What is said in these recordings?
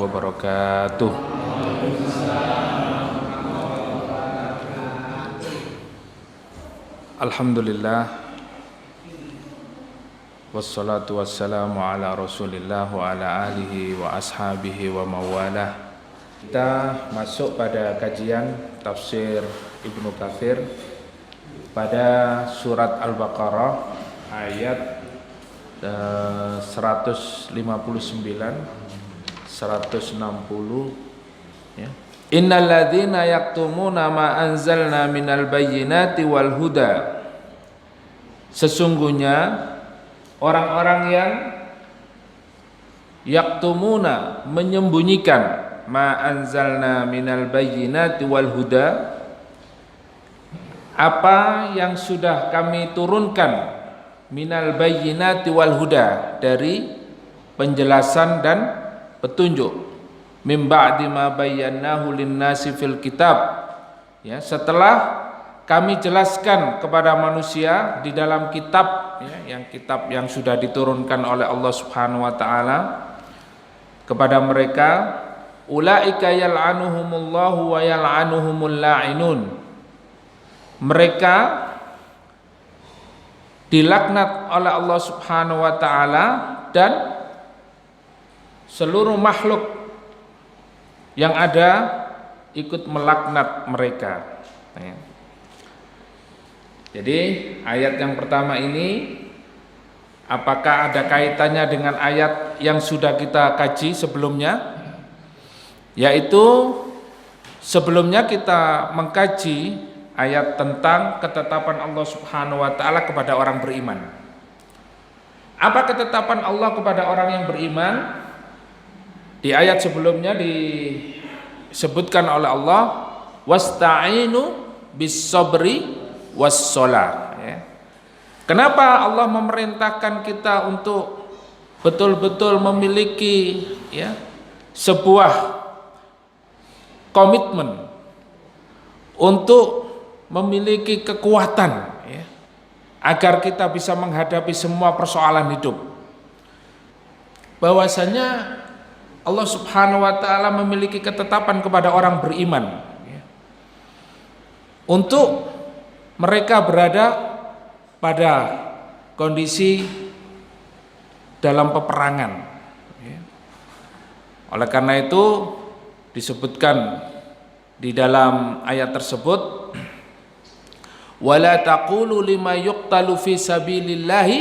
wabarakatuh. Alhamdulillah, wassalatu wassalamu ala rasulillah wa ala alihi wa ashabihi wa mawalah. Kita masuk pada kajian tafsir Ibnu Katsir pada surat Al-Baqarah ayat 159 160 ya. Innal ladzina yaktumuna ma anzalna minal bayyinati wal huda. Sesungguhnya orang-orang yang yaktumuna menyembunyikan ma anzalna minal bayyinati wal huda, apa yang sudah kami turunkan minal bayyinati wal huda, dari penjelasan dan petunjuk, mim ba'di ma bayyanahu lin-nasi fil kitab, ya, setelah kami jelaskan kepada manusia di dalam kitab, ya, kitab yang sudah diturunkan oleh Allah Subhanahu wa taala kepada mereka. Ulaika yal'anuhumullahu wa yal'anuhumul la'inun. Mereka dilaknat oleh Allah Subhanahu wa taala dan seluruh makhluk yang ada ikut melaknat mereka. Jadi ayat yang pertama ini apakah ada kaitannya dengan ayat yang sudah kita kaji sebelumnya? Yaitu sebelumnya kita mengkaji ayat tentang ketetapan Allah Subhanahu wa taala kepada orang beriman. Apa ketetapan Allah kepada orang yang beriman? Di ayat sebelumnya disebutkan oleh Allah, wasta'inu bis-sabri was-shalah, ya. Kenapa Allah memerintahkan kita untuk betul-betul memiliki, ya, sebuah komitmen untuk memiliki kekuatan, ya, agar kita bisa menghadapi semua persoalan hidup. Bahwasanya Allah Subhanahu wa taala memiliki ketetapan kepada orang beriman, ya, untuk mereka berada pada kondisi dalam peperangan, ya. Oleh karena itu disebutkan di dalam ayat tersebut, wala taqulu lima yuqtalu fi sabilillahi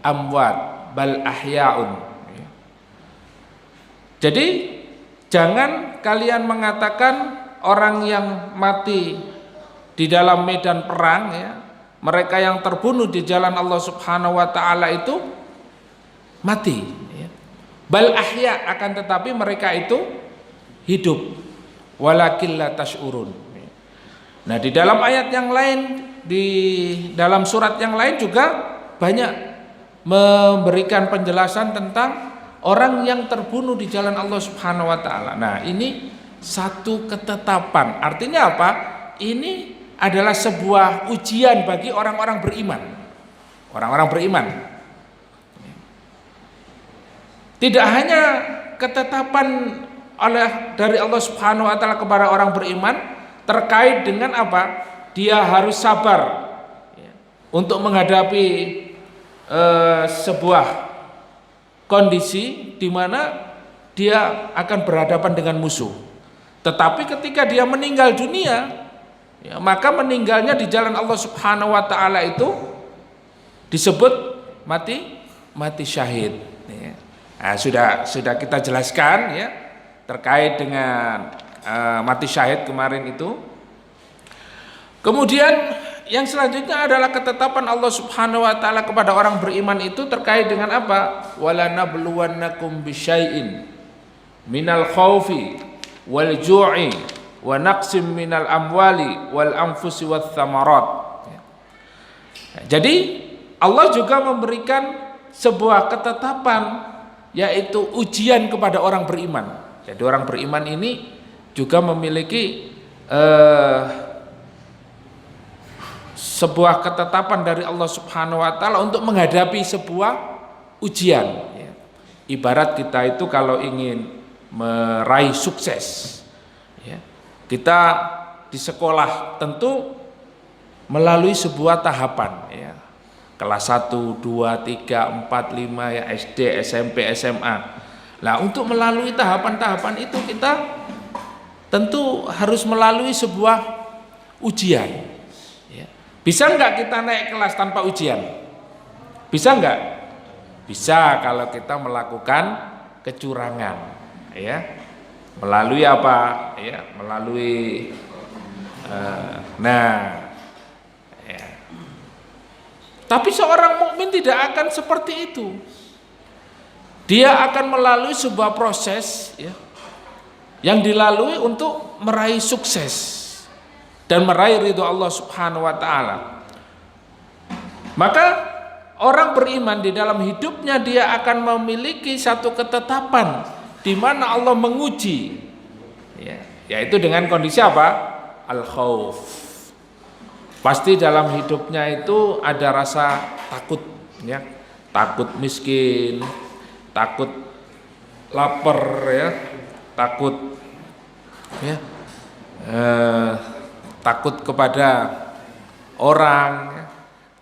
amwat bal ahya'un. Jadi jangan kalian mengatakan orang yang mati di dalam medan perang, ya, mereka yang terbunuh di jalan Allah Subhanahu wa taala itu mati, ya. Bal ahya, akan tetapi mereka itu hidup, walakin la tash'urun. Nah, di dalam ayat yang lain, di dalam surat yang lain juga banyak memberikan penjelasan tentang orang yang terbunuh di jalan Allah Subhanahu wa taala. Nah, ini satu ketetapan. Artinya apa? Ini adalah sebuah ujian bagi orang-orang beriman. Orang-orang beriman. Tidak hanya ketetapan dari Allah Subhanahu wa taala kepada orang beriman terkait dengan apa? Dia harus sabar, ya, untuk menghadapi sebuah kondisi di mana dia akan berhadapan dengan musuh. Tetapi ketika dia meninggal dunia, ya, maka meninggalnya di jalan Allah Subhanahu wa taala itu disebut mati syahid, ya. Nah, sudah kita jelaskan, ya, terkait dengan mati syahid kemarin itu. Kemudian yang selanjutnya adalah ketetapan Allah Subhanahu wa taala kepada orang beriman itu terkait dengan apa? Wala nabluwannakum bisyai'in minal khaufi wal ju'i wa naqsim minal amwali wal anfusi wath thamarat. Jadi Allah juga memberikan sebuah ketetapan, yaitu ujian kepada orang beriman. Jadi orang beriman ini juga memiliki sebuah ketetapan dari Allah Subhanahu wa taala untuk menghadapi sebuah ujian, ya. Ibarat kita itu kalau ingin meraih sukses. Ya. Kita di sekolah tentu melalui sebuah tahapan, ya. Kelas 1, 2, 3, 4, 5 ya, SD, SMP, SMA. Nah, untuk melalui tahapan-tahapan itu kita tentu harus melalui sebuah ujian. Ya. Bisa enggak kita naik kelas tanpa ujian? Bisa enggak? Bisa kalau kita melakukan kecurangan, ya. Melalui apa? Ya, melalui ya. Tapi seorang mukmin tidak akan seperti itu. Dia akan melalui sebuah proses, ya, yang dilalui untuk meraih sukses dan meraih ridho Allah Subhanahu wa taala. Maka orang beriman di dalam hidupnya dia akan memiliki satu ketetapan di mana Allah menguji, ya, yaitu dengan kondisi apa? Al-khauf. Pasti dalam hidupnya itu ada rasa takut, ya, takut miskin, takut lapar, ya, takut, ya, takut kepada orang, ya,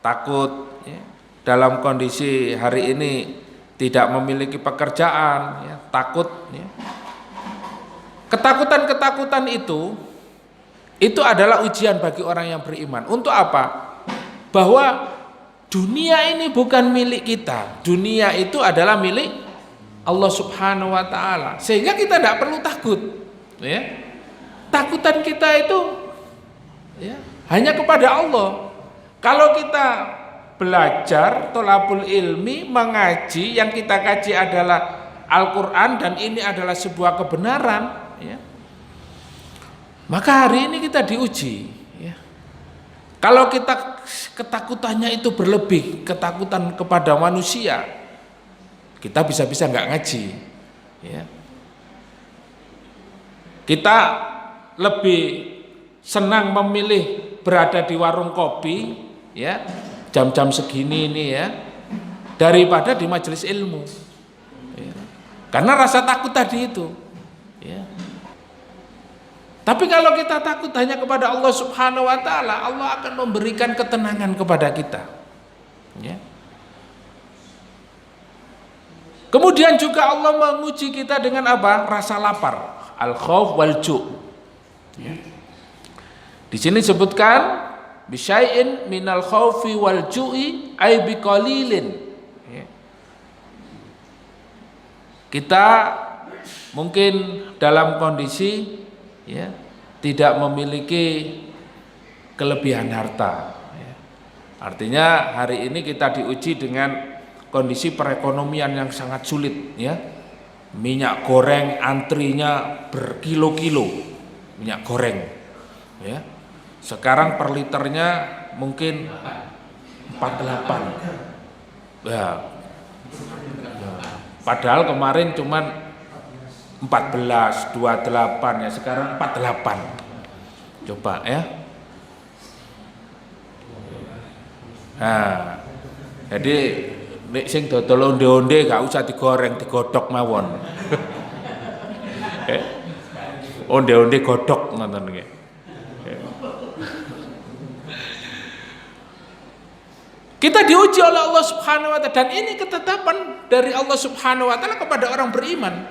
takut, ya, dalam kondisi hari ini tidak memiliki pekerjaan, ya, takut, ya. Ketakutan-ketakutan itu adalah ujian bagi orang yang beriman. Untuk apa? Bahwa dunia ini bukan milik kita. Dunia itu adalah milik Allah Subhanahu wa taala. Sehingga kita tidak perlu takut, ya. Takutan kita itu, ya, hanya kepada Allah. Kalau kita belajar tholabul ilmi, mengaji, yang kita kaji adalah Al-Qur'an dan ini adalah sebuah kebenaran, ya. Maka hari ini kita diuji, ya. Kalau kita ketakutannya itu berlebih, ketakutan kepada manusia, kita bisa-bisa nggak ngaji, ya. Kita lebih senang memilih berada di warung kopi, ya, jam-jam segini ini, ya, daripada di majelis ilmu, ya. Karena rasa takut tadi itu, ya. Tapi kalau kita takut hanya kepada Allah Subhanahu wa taala, Allah akan memberikan ketenangan kepada kita, ya. Kemudian juga Allah menguji kita dengan apa? Rasa lapar, al-khauf wal ju', ya. Di sini disebutkan bisyai'in minal khaufi wal ju'i ay biqalilin, ya. Kita mungkin dalam kondisi, ya, tidak memiliki kelebihan harta, ya. Artinya hari ini kita diuji dengan kondisi perekonomian yang sangat sulit, ya. Minyak goreng antrinya berkilo-kilo minyak goreng, ya. Sekarang per liternya mungkin 48, ya. Padahal kemarin cuman 14, 28, ya, sekarang 48. Coba, ya. Nah, jadi nek sing dodol onde-onde gak usah digoreng, digodhog mawon. Onde-onde godhog ngoten nggih. Kita diuji oleh Allah Subhanahu wa taala dan ini ketetapan dari Allah Subhanahu wa taala kepada orang beriman.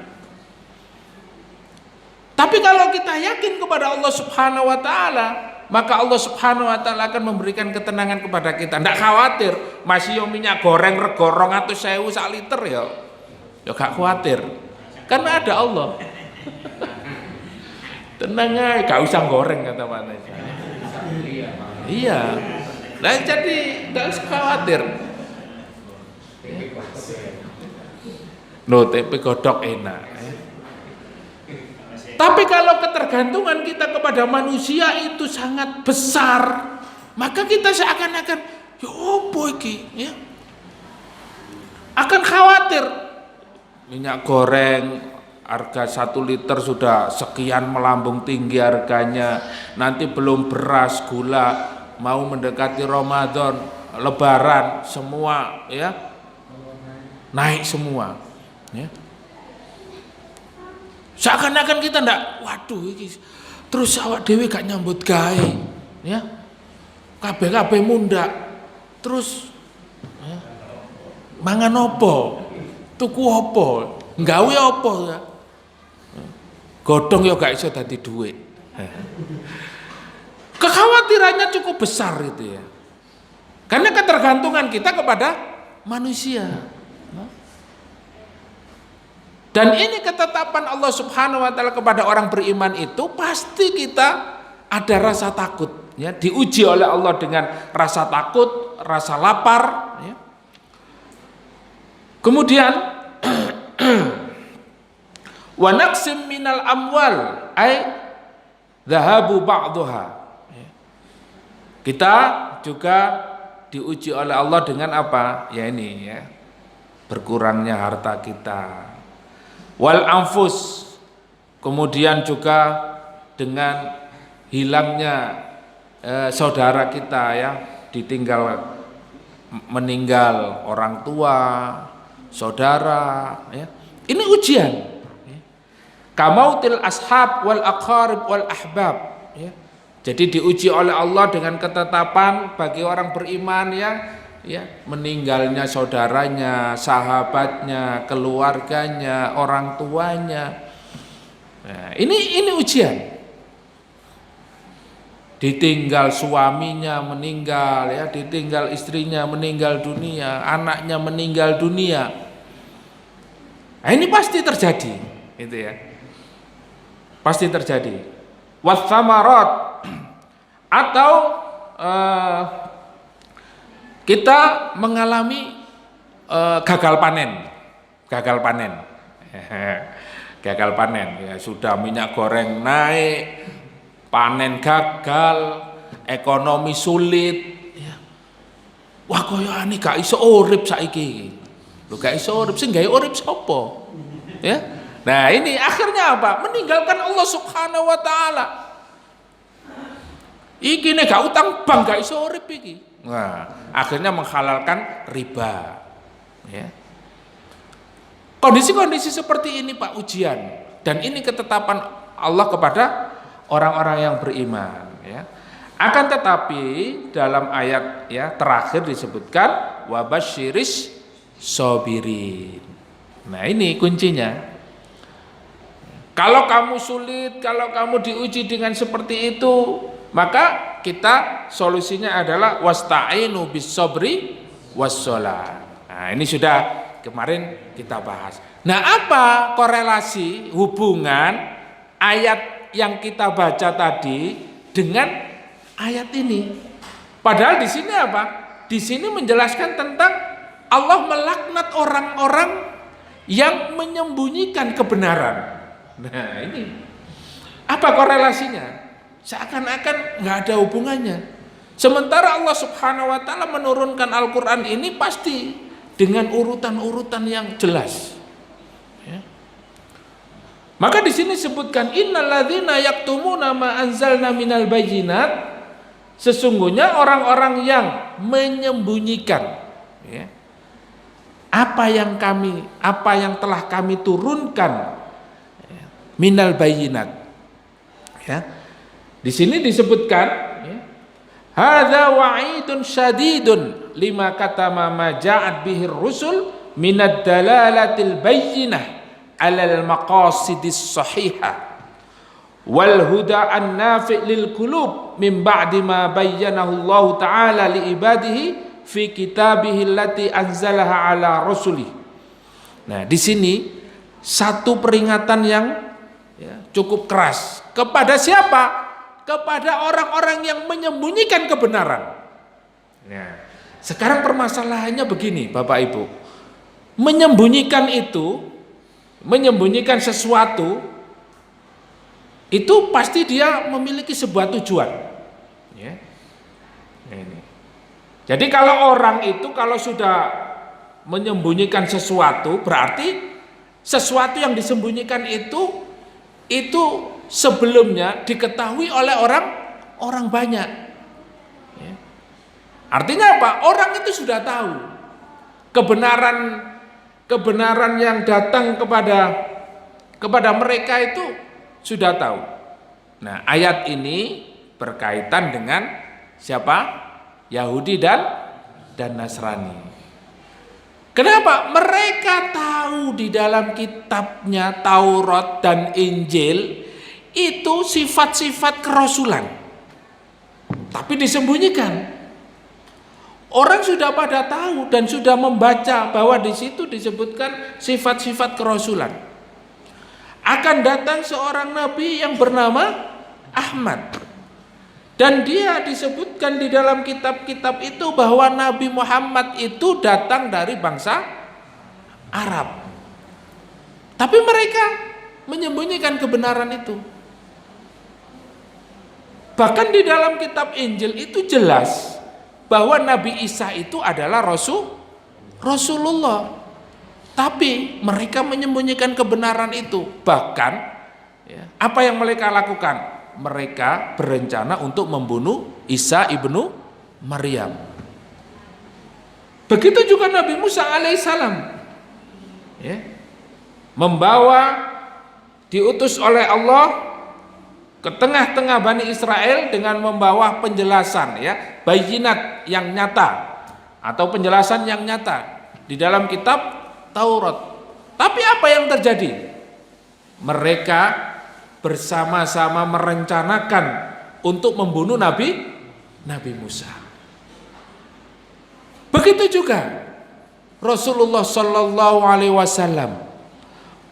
Tapi kalau kita yakin kepada Allah Subhanahu wa taala, maka Allah Subhanahu wa taala akan memberikan ketenangan kepada kita. Ndak khawatir, masih yo minyak goreng rego 200.000 sak liter ya. Ya gak khawatir. Karena ada Allah. Tenang aja, gak usah goreng kata mana. Iya. Nah, jadi gak usah khawatir. No, tempe godok enak. Tapi kalau ketergantungan kita kepada manusia itu sangat besar, maka kita seakan-akan ya opo iki, ya. Akan khawatir. Minyak goreng harga 1 liter sudah sekian melambung tinggi harganya. Nanti belum beras, gula, mau mendekati Ramadan, Lebaran, semua, ya, naik semua, ya. Seakan-akan kita ndak, waduh iki terus awak dhewe gak nyambut gawe, ya. Kabeh-kabeh mundak. Terus ya, mangan opo? Tuku opo? Nggawe opo ya? Godhong ya gak iso dadi dhuwit. Kekhawatirannya cukup besar itu ya. Karena ketergantungan kita kepada manusia. Dan ini ketetapan Allah Subhanahu wa taala kepada orang beriman itu pasti kita ada rasa takut ya, diuji oleh Allah dengan rasa takut, rasa lapar ya. Kemudian wa naqsim minal amwal ay dhahabu ba'daha. Kita juga diuji oleh Allah dengan apa? Ya ini ya. Berkurangnya harta kita. Wal anfus, kemudian juga dengan hilangnya saudara kita ya, ditinggal meninggal orang tua, saudara ya. Ini ujian. Kamautil ashab wal aqarib wal ahbab ya. Jadi diuji oleh Allah dengan ketetapan bagi orang beriman ya, meninggalnya saudaranya, sahabatnya, keluarganya, orang tuanya. Nah, ini ujian. Ditinggal suaminya meninggal ya, ditinggal istrinya meninggal dunia, anaknya meninggal dunia. Nah, ini pasti terjadi, itu ya. Pasti terjadi. Wathamarat, atau kita mengalami gagal panen gagal panen ya, sudah minyak goreng naik, panen gagal, ekonomi sulit ya. Wah koyoane gak iso urip saiki lho, gak iso urip, sing gawe urip sapa ya. Nah ini akhirnya apa? Meninggalkan Allah Subhanahu wa taala. Iki nek gak utang bank gak iso urip iki. Nah, akhirnya menghalalkan riba. Ya. Kondisi-kondisi seperti ini Pak ujian, dan ini ketetapan Allah kepada orang-orang yang beriman. Ya. Akan tetapi dalam ayat ya terakhir disebutkan wabasyiris sobirin. Nah ini kuncinya. Kalau kamu sulit, kalau kamu diuji dengan seperti itu, maka kita solusinya adalah wasta'inu bis-sabri was-shalah. Nah, ini sudah kemarin kita bahas. Nah, apa korelasi hubungan ayat yang kita baca tadi dengan ayat ini? Padahal di sini apa? Di sini menjelaskan tentang Allah melaknat orang-orang yang menyembunyikan kebenaran. Nah, ini apa korelasinya? Seakan-akan nggak ada hubungannya. Sementara Allah Subhanahu wa taala menurunkan Al-Qur'an ini pasti dengan urutan-urutan yang jelas. Ya. Maka di sini sebutkan innalladzina yaktumuna ma anzalna minal bayyinat, sesungguhnya orang-orang yang menyembunyikan ya, apa yang telah kami turunkan ya, minal bayyinat. Ya. Di sini disebutkan ya, hadza wa'idun syadidun lima katama ma ja'at bihi rusul minad dalalatil bayyinah 'alal maqasidis sahihah wal huda an-nafi' lil qulub min ba'di ma bayyanahu Allah taala li ibadihi fi kitabihi allati anzalaha 'ala rasulih. Nah, di sini satu peringatan yang ya, cukup keras kepada siapa? Kepada orang-orang yang menyembunyikan kebenaran. Nah, sekarang permasalahannya begini, Bapak Ibu. Menyembunyikan sesuatu, itu pasti dia memiliki sebuah tujuan. Ya. Ini. Jadi kalau orang itu kalau sudah menyembunyikan sesuatu, berarti sesuatu yang disembunyikan itu sebelumnya diketahui oleh orang banyak. Ya. Artinya apa? Orang itu sudah tahu kebenaran yang datang kepada kepada mereka itu sudah tahu. Nah, ayat ini berkaitan dengan siapa? Yahudi dan Nasrani. Kenapa? Mereka tahu di dalam kitabnya Taurat dan Injil itu sifat-sifat kerasulan, tapi disembunyikan. Orang sudah pada tahu dan sudah membaca bahwa di situ disebutkan sifat-sifat kerasulan. Akan datang seorang nabi yang bernama Ahmad. Dan dia disebutkan di dalam kitab-kitab itu bahwa Nabi Muhammad itu datang dari bangsa Arab. Tapi mereka menyembunyikan kebenaran itu. Bahkan di dalam kitab Injil itu jelas bahwa Nabi Isa itu adalah Rasulullah. Tapi mereka menyembunyikan kebenaran itu. Bahkan ya, apa yang mereka lakukan? Mereka berencana untuk membunuh Isa ibnu Maryam. Begitu juga Nabi Musa alaihissalam, ya, diutus oleh Allah ke tengah-tengah Bani Israel dengan membawa penjelasan, ya, bayinat yang nyata atau penjelasan yang nyata di dalam kitab Taurat. Tapi apa yang terjadi? Mereka bersama-sama merencanakan untuk membunuh Nabi Musa. Begitu juga Rasulullah Shallallahu Alaihi Wasallam.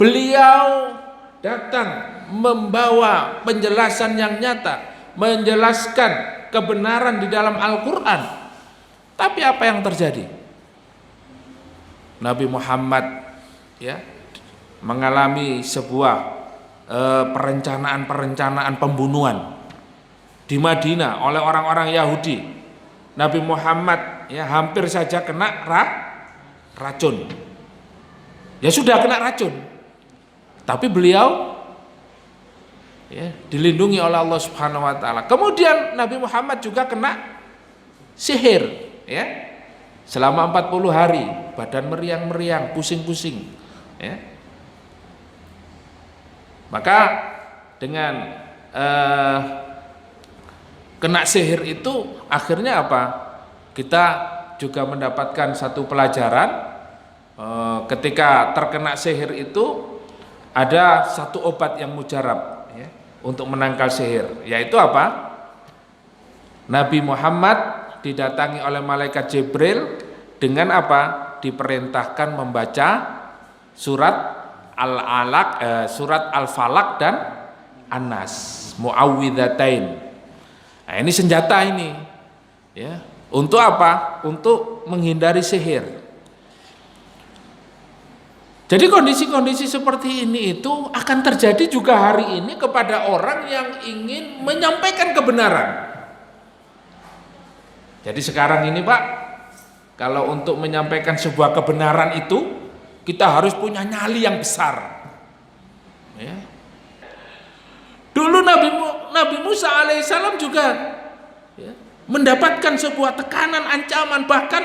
Beliau datang membawa penjelasan yang nyata, menjelaskan kebenaran di dalam Al-Quran. Tapi apa yang terjadi? Nabi Muhammad, ya, mengalami sebuah perencanaan pembunuhan di Madinah oleh orang-orang Yahudi. Nabi Muhammad, ya, hampir saja kena racun. Ya sudah kena racun. Tapi beliau, ya, dilindungi oleh Allah Subhanahu wa taala. Kemudian Nabi Muhammad juga kena sihir, ya. Selama 40 hari badan meriang-meriang, pusing-pusing, ya. Maka dengan kena sihir itu akhirnya apa? Kita juga mendapatkan satu pelajaran. Ketika terkena sihir itu ada satu obat yang mujarab, ya, untuk menangkal sihir, yaitu apa? Nabi Muhammad didatangi oleh malaikat Jibril dengan apa? Diperintahkan membaca surat surat Al-Falaq dan An-Nas, Muawwidzatain. Nah, ini senjata ini, ya. Untuk apa? Untuk menghindari sihir. Jadi kondisi-kondisi seperti ini itu akan terjadi juga hari ini kepada orang yang ingin menyampaikan kebenaran. Jadi sekarang ini, Pak, kalau untuk menyampaikan sebuah kebenaran itu kita harus punya nyali yang besar, ya. Dulu Nabi Musa alaihissalam juga, ya, mendapatkan sebuah tekanan, ancaman, bahkan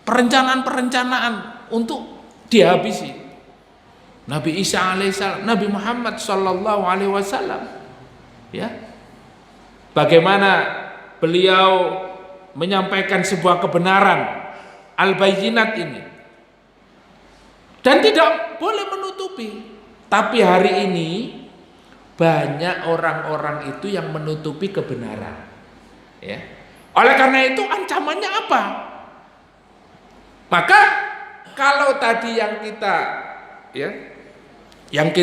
perencanaan untuk dihabisi. Nabi Isa alaihissalam, Nabi Muhammad sallallahu alaihi wasallam, ya, bagaimana beliau menyampaikan sebuah kebenaran al-bayyinat ini. Dan tidak boleh menutupi. Tapi hari ini banyak orang-orang itu yang menutupi kebenaran, ya. Oleh karena itu ancamannya apa? Maka kalau tadi yang kita, ya, ingat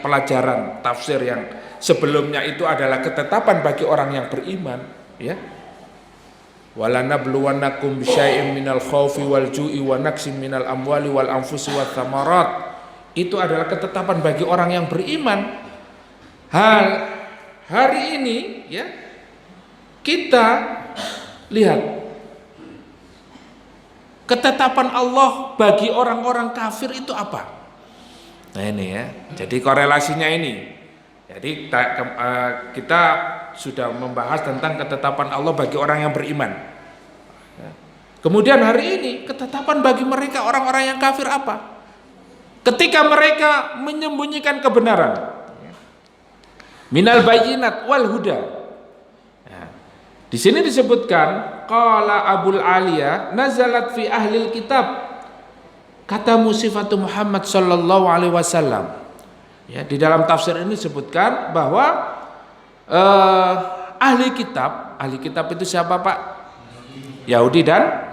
pelajaran tafsir yang sebelumnya itu adalah ketetapan bagi orang yang beriman, ya. Walanabluwannakum bisyai'in minal khaufi wal ju'i wa naqsin minal amwali wal anfusi wath thamarat. Itu adalah ketetapan bagi orang yang beriman. Hari ini, ya, kita lihat ketetapan Allah bagi orang-orang kafir itu apa? Nah ini, ya. Jadi korelasinya ini. Jadi kita sudah membahas tentang ketetapan Allah bagi orang yang beriman. Kemudian hari ini ketetapan bagi mereka orang-orang yang kafir apa? ketika mereka menyembunyikan kebenaran. Minal bayyinat wal huda. Ya. Di sini disebutkan qala Abul Aliyah nazalat fi ahlil kitab. Kata musifatu Muhammad sallallahu alaihi wasallam. Ya, di dalam tafsir ini disebutkan bahwa ahli kitab itu siapa, Pak? Yahudi dan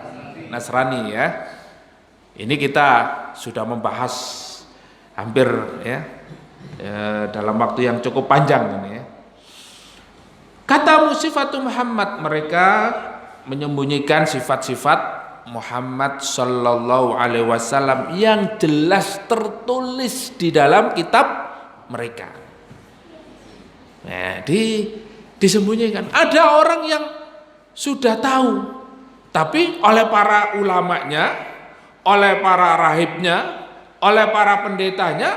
Nasrani, ya. Ini kita sudah membahas hampir dalam waktu yang cukup panjang ini, ya. Kata musifatu Muhammad, mereka menyembunyikan sifat-sifat Muhammad sallallahu alaihi wasallam yang jelas tertulis di dalam kitab mereka. Nah, disembunyikan. Ada orang yang sudah tahu, tapi oleh para ulamanya, oleh para rahibnya, oleh para pendetanya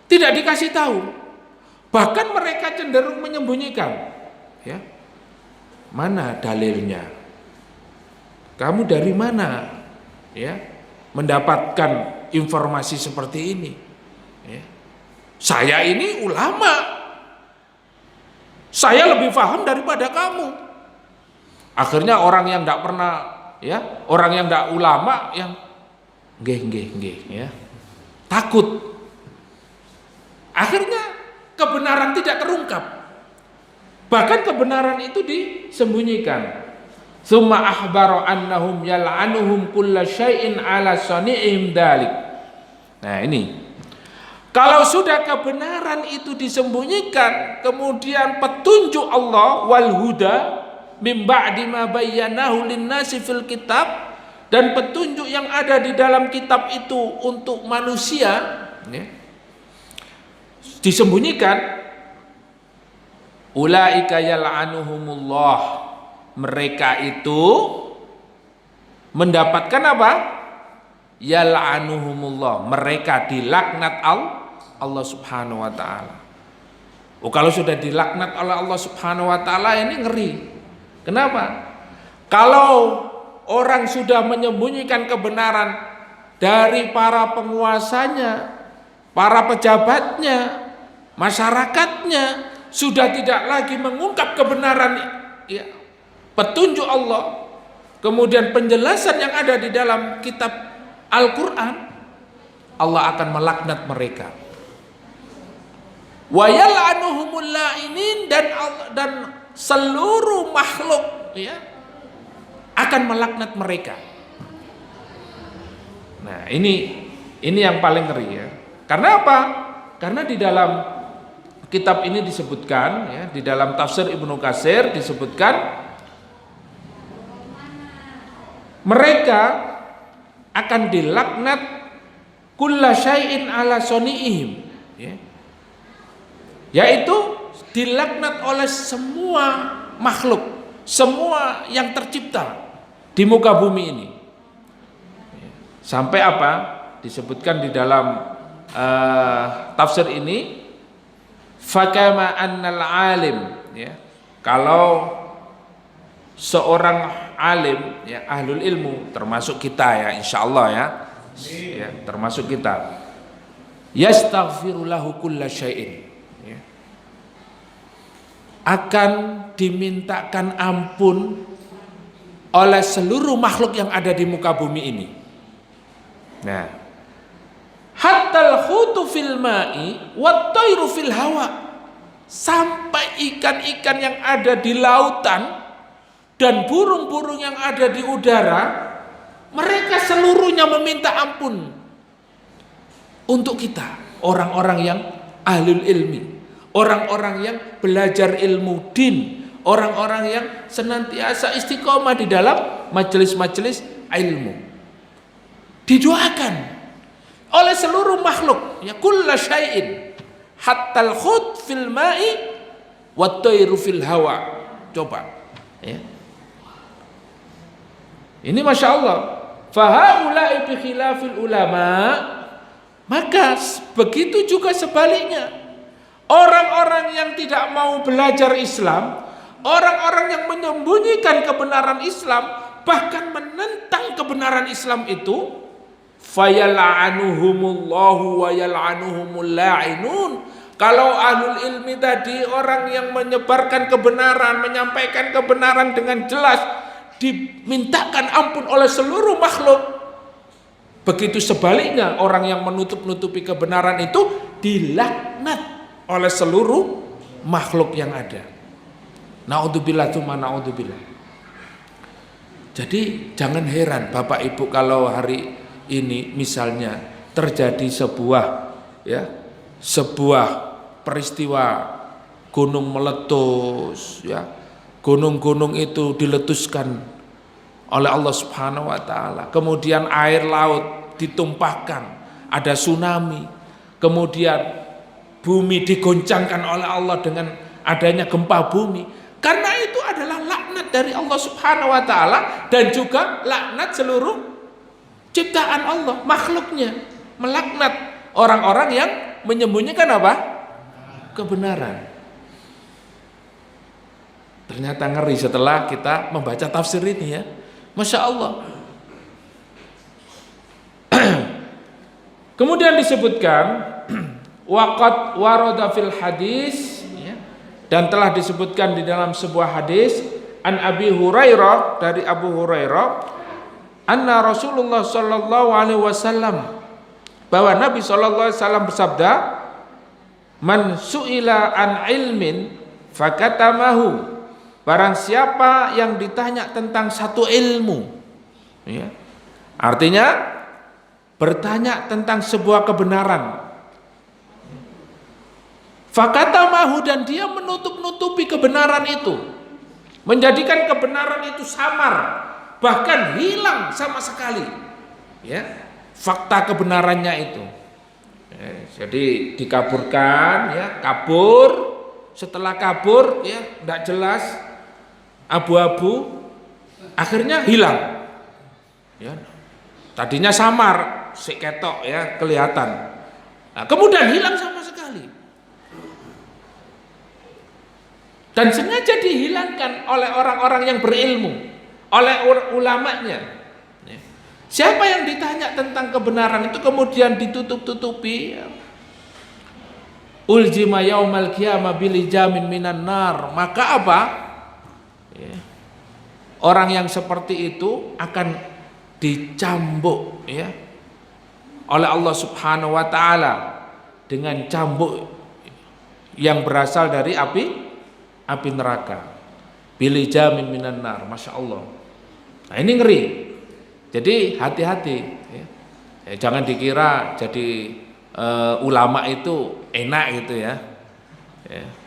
tidak dikasih tahu. Bahkan mereka cenderung menyembunyikan. Ya. Mana dalilnya? Kamu dari mana, ya, mendapatkan informasi seperti ini? Ya. Saya ini ulama, saya lebih paham daripada kamu. Akhirnya orang yang tidak pernah, ya, orang yang tidak ulama, yang ya, takut. Akhirnya kebenaran tidak terungkap. Bahkan kebenaran itu disembunyikan. Summa akhbaro annahum yal'anuhum kulla syai'in ala sani'ihim dalik. Nah, ini kalau sudah kebenaran itu disembunyikan, kemudian petunjuk Allah wal huda mim ba'di ma bayyanahu lin-nasi fil kitab, dan petunjuk yang ada di dalam kitab itu untuk manusia, ya, disembunyikan. Ulaika yal'anuhumullah, mereka itu mendapatkan apa? Yal'anuhumullah, mereka dilaknat Allah subhanahu wa ta'ala. Oh, kalau sudah dilaknat oleh Allah subhanahu wa ta'ala ini ngeri. Kenapa? Kalau orang sudah menyembunyikan kebenaran dari para penguasanya, para pejabatnya, masyarakatnya, sudah tidak lagi mengungkap kebenaran, ya, petunjuk Allah, kemudian penjelasan yang ada di dalam kitab Al-Quran, Allah akan melaknat mereka. Wa yal'anuhumul la'inin, dan seluruh makhluk, ya, akan melaknat mereka. Nah, ini yang paling ngeri, ya. Karena apa? Karena di dalam kitab ini disebutkan, ya, di dalam tafsir Ibnu Katsir disebutkan mereka akan dilaknat kulla syai'in ala soni'ihim, ya. Yaitu dilaknat oleh semua makhluk, semua yang tercipta di muka bumi ini. Sampai apa? Disebutkan di dalam tafsir ini, fakama annal alim, ya, kalau seorang alim, ya, ahlul ilmu, termasuk kita, ya, insyaallah, ya, ya, termasuk kita, yastaghfiru lahu kulla syai'in, ya, akan dimintakan ampun oleh seluruh makhluk yang ada di muka bumi ini. Nah, hatta al-khutu fil ma'i wat tayru fil hawa, sampai ikan-ikan yang ada di lautan dan burung-burung yang ada di udara, mereka seluruhnya meminta ampun untuk kita, orang-orang yang ahlul ilmi, orang-orang yang belajar ilmu din, orang-orang yang senantiasa istiqomah di dalam majelis-majelis ilmu. Didoakan oleh seluruh makhluk, ya, kulla syai'in hatta al-khut fil ma'i wat tayru fil hawa. Coba, ya. Ini Masya Allah. Fahaulai bi khilafil ulama. Maka begitu juga sebaliknya, orang-orang yang tidak mau belajar Islam, orang-orang yang menyembunyikan kebenaran Islam, bahkan menentang kebenaran Islam itu, fayal'anuhumullahu wa yal'anuhumul la'inun. Kalau ahlul ilmi tadi, orang yang menyebarkan kebenaran, menyampaikan kebenaran dengan jelas, dimintakan ampun oleh seluruh makhluk. Begitu sebaliknya, orang yang menutup-nutupi kebenaran itu dilaknat oleh seluruh makhluk yang ada. Naudzubillah tsumma naudzubillah. Jadi jangan heran Bapak Ibu kalau hari ini misalnya terjadi sebuah peristiwa gunung meletus, ya, gunung-gunung itu diletuskan oleh Allah Subhanahu wa taala, kemudian air laut ditumpahkan, ada tsunami, kemudian bumi digoncangkan oleh Allah dengan adanya gempa bumi. Karena itu adalah laknat dari Allah Subhanahu wa taala dan juga laknat seluruh ciptaan Allah, makhluknya, melaknat orang-orang yang menyembunyikan apa? Kebenaran. Ternyata ngeri setelah kita membaca tafsir ini, ya. Masya Allah. Kemudian disebutkan waqad warada fil hadis, ya, dan telah disebutkan di dalam sebuah hadis an Abi Hurairah, dari Abu Hurairah, anna Rasulullah sallallahu alaihi wasallam, bahwa Nabi sallallahu alaihi wasallam bersabda, man su'ila an ilmin fakatamahu, barang siapa yang ditanya tentang satu ilmu, ya, artinya bertanya tentang sebuah kebenaran, fakatamahu, dan dia menutup-nutupi kebenaran itu, menjadikan kebenaran itu samar, bahkan hilang sama sekali, ya, fakta kebenarannya itu. Jadi dikaburkan, ya, kabur, setelah kabur, ya, tidak jelas, abu-abu, akhirnya hilang, ya. Tadinya samar, si ketok, ya, kelihatan, nah, kemudian hilang sama sekali, dan sengaja dihilangkan oleh orang-orang yang berilmu, oleh ulamanya. Siapa yang ditanya tentang kebenaran itu kemudian ditutup-tutupi, ya, uljima yaumal qiyamah bilijamin minan nar, maka apa? Ya, orang yang seperti itu akan dicambuk, ya, oleh Allah Subhanahu wa taala dengan cambuk yang berasal dari api neraka, bilijamin minan nar. Masya Allah. Nah, ini ngeri. Jadi hati-hati, ya. Jangan dikira jadi ulama itu enak gitu, ya,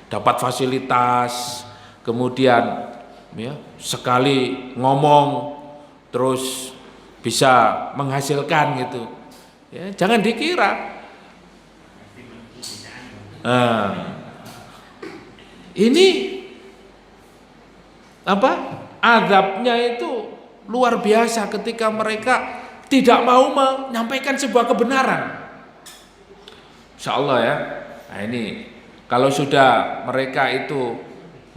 dapat fasilitas, kemudian, ya, sekali ngomong terus bisa menghasilkan gitu, ya, jangan dikira. Ini apa? Azabnya itu luar biasa ketika mereka tidak mau menyampaikan sebuah kebenaran. Insya Allah, ya. Nah, ini kalau sudah mereka itu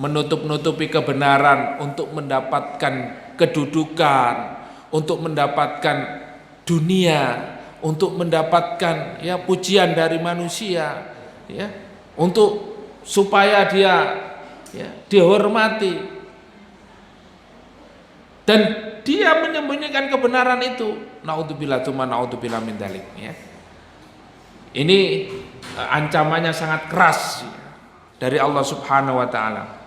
menutup-nutupi kebenaran untuk mendapatkan kedudukan, untuk mendapatkan dunia, untuk mendapatkan, ya, pujian dari manusia, ya, untuk supaya dia, ya, dihormati, dan dia menyembunyikan kebenaran itu, naudzubillah tsumma naudzubillah min dzalik, ya. Ini ancamannya sangat keras, ya, dari Allah Subhanahu wa taala.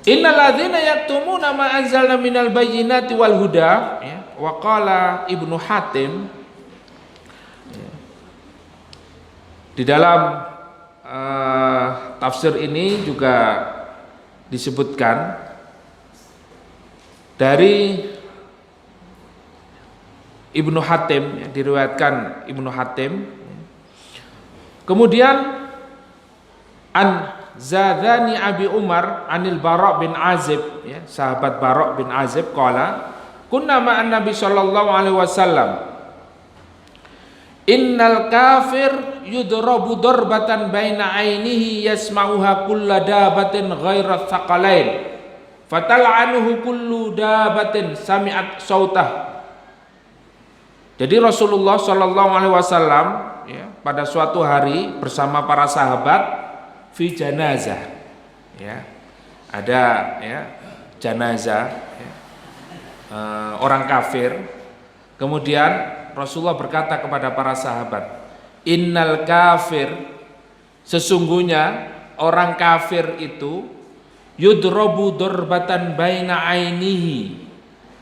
Innal ladzina yaktumuna ma anzalna minal bayyinati wal huda, ya, wa qala Ibnu Hatim, ya, di dalam tafsir ini juga disebutkan dari Ibnu Hatim, ya, diriwayatkan Ibnu Hatim, ya. Kemudian an Zadani Abi Umar anil Bara' bin Azib, ya, sahabat Bara' bin Azib, qala kunna ma'an Nabi sallallahu alaihi wasallam innal kafir yudrabu darbatan baina ainihi yasma'uha kullu dabatin ghaira thaqalain fatal'anuhu kullu dabatin sami'at sautah Jadi Rasulullah Shallallahu Alaihi Wasallam ya, pada suatu hari bersama para sahabat fi janazah, ya, ada ya, janazah ya, orang kafir. Kemudian Rasulullah berkata kepada para sahabat, innal kafir, sesungguhnya orang kafir itu yudrobu dorbatan baina ainihi,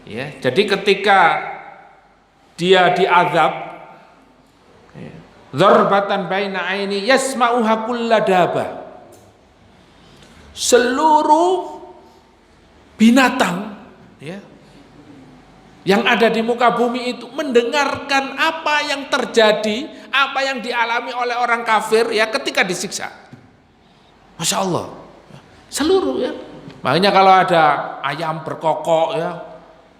ya, jadi ketika dia diazab, ya, dorbatan baina aini yasma'uha kulladaba, seluruh binatang ya, yang ada di muka bumi itu mendengarkan apa yang terjadi, apa yang dialami oleh orang kafir ya ketika disiksa. Masya Allah, seluruh ya. Makanya kalau ada ayam berkokok ya,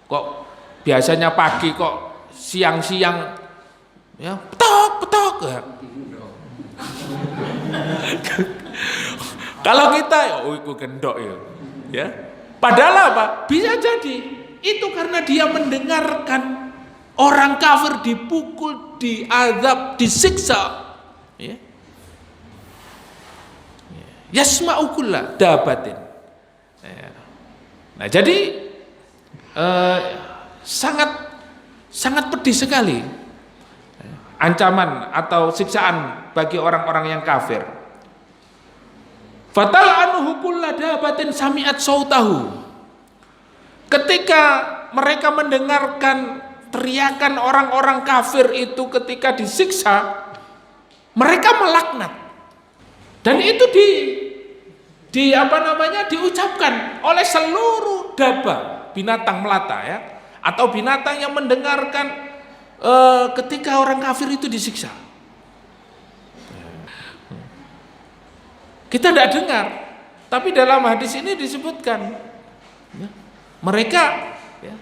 kok biasanya pagi kok siang-siang ya petok ya. Kalau kita ya iku gendok ya. Padahal apa? Bisa jadi itu karena dia mendengarkan orang kafir dipukul, diazab, disiksa. Ya. Yasma'u kulla dabatin. Nah, jadi sangat pedih sekali ancaman atau siksaan bagi orang-orang yang kafir. Fatal anhu kulla dabatin sami'at sautahu. Ketika mereka mendengarkan teriakan orang-orang kafir itu ketika disiksa, mereka melaknat. Dan itu diucapkan oleh seluruh daba, binatang melata ya, atau binatang yang mendengarkan ketika orang kafir itu disiksa. Kita tidak dengar, tapi dalam hadis ini disebutkan ya, mereka ya,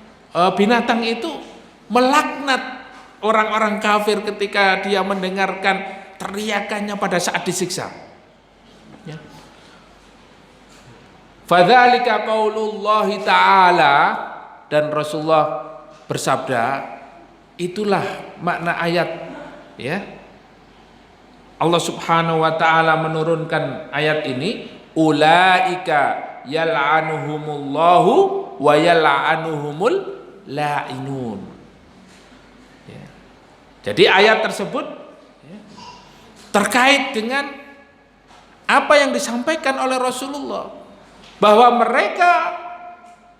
binatang itu melaknat orang-orang kafir ketika dia mendengarkan teriakannya pada saat disiksa. Ya. Fadzalika qaulullahi ta'ala, dan Rasulullah bersabda, itulah makna ayat ya. Allah Subhanahu wa taala menurunkan ayat ini, ulaika yal'anuhumullahu wa yal'anuhumul la'inun. Ya. Jadi ayat tersebut ya, terkait dengan apa yang disampaikan oleh Rasulullah, bahwa mereka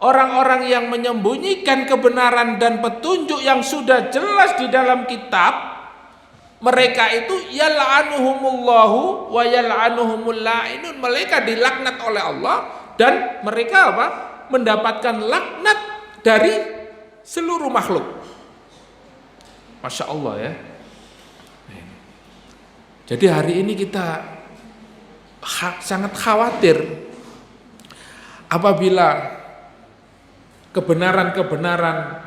orang-orang yang menyembunyikan kebenaran dan petunjuk yang sudah jelas di dalam kitab, mereka itu yal'anuhumullahu wa yal'anuhumul la'inun, mereka dilaknat oleh Allah dan mereka apa? Mendapatkan laknat dari seluruh makhluk. Masya Allah ya. Jadi hari ini kita sangat khawatir apabila kebenaran-kebenaran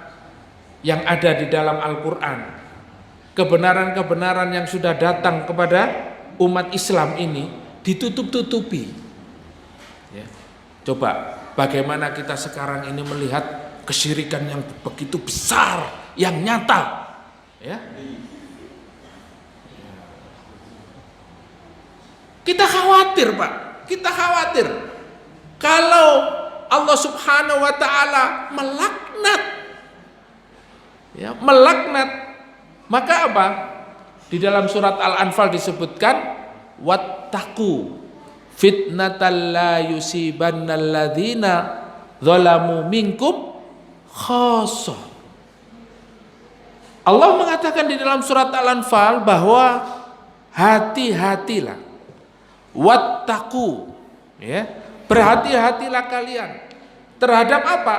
yang ada di dalam Al-Quran, kebenaran-kebenaran yang sudah datang kepada umat Islam ini ditutup-tutupi ya. Coba bagaimana kita sekarang ini melihat kesyirikan yang begitu besar, yang nyata ya. Kita khawatir Pak, kita khawatir kalau Allah Subhanahu wa taala melaknat ya, melaknat. Maka apa? Di dalam surat Al-Anfal disebutkan wattaqu fitnatal la yusibannal ladzina zalamu minkum khassah. Allah mengatakan di dalam surat Al-Anfal bahwa hati-hatilah, wattaqu ya, berhati-hatilah kalian terhadap apa?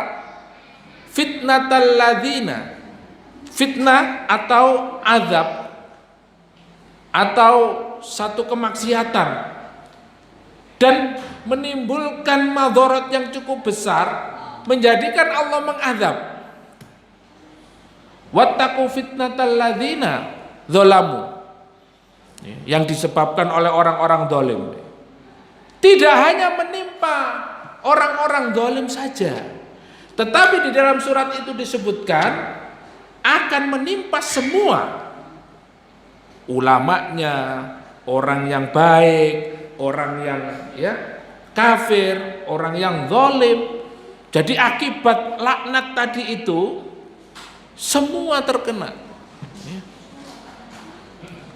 Fitnatal ladzina, fitnah atau azab atau satu kemaksiatan dan menimbulkan madharat yang cukup besar, menjadikan Allah mengazab. Wattaqu fitnatal ladzina zalamu, yang disebabkan oleh orang-orang zalim. Tidak hanya menimpa orang-orang zalim saja, tetapi di dalam surat itu disebutkan akan menimpa semua ulamanya, orang yang baik, orang yang kafir, orang yang zalim. Jadi akibat laknat tadi itu semua terkena.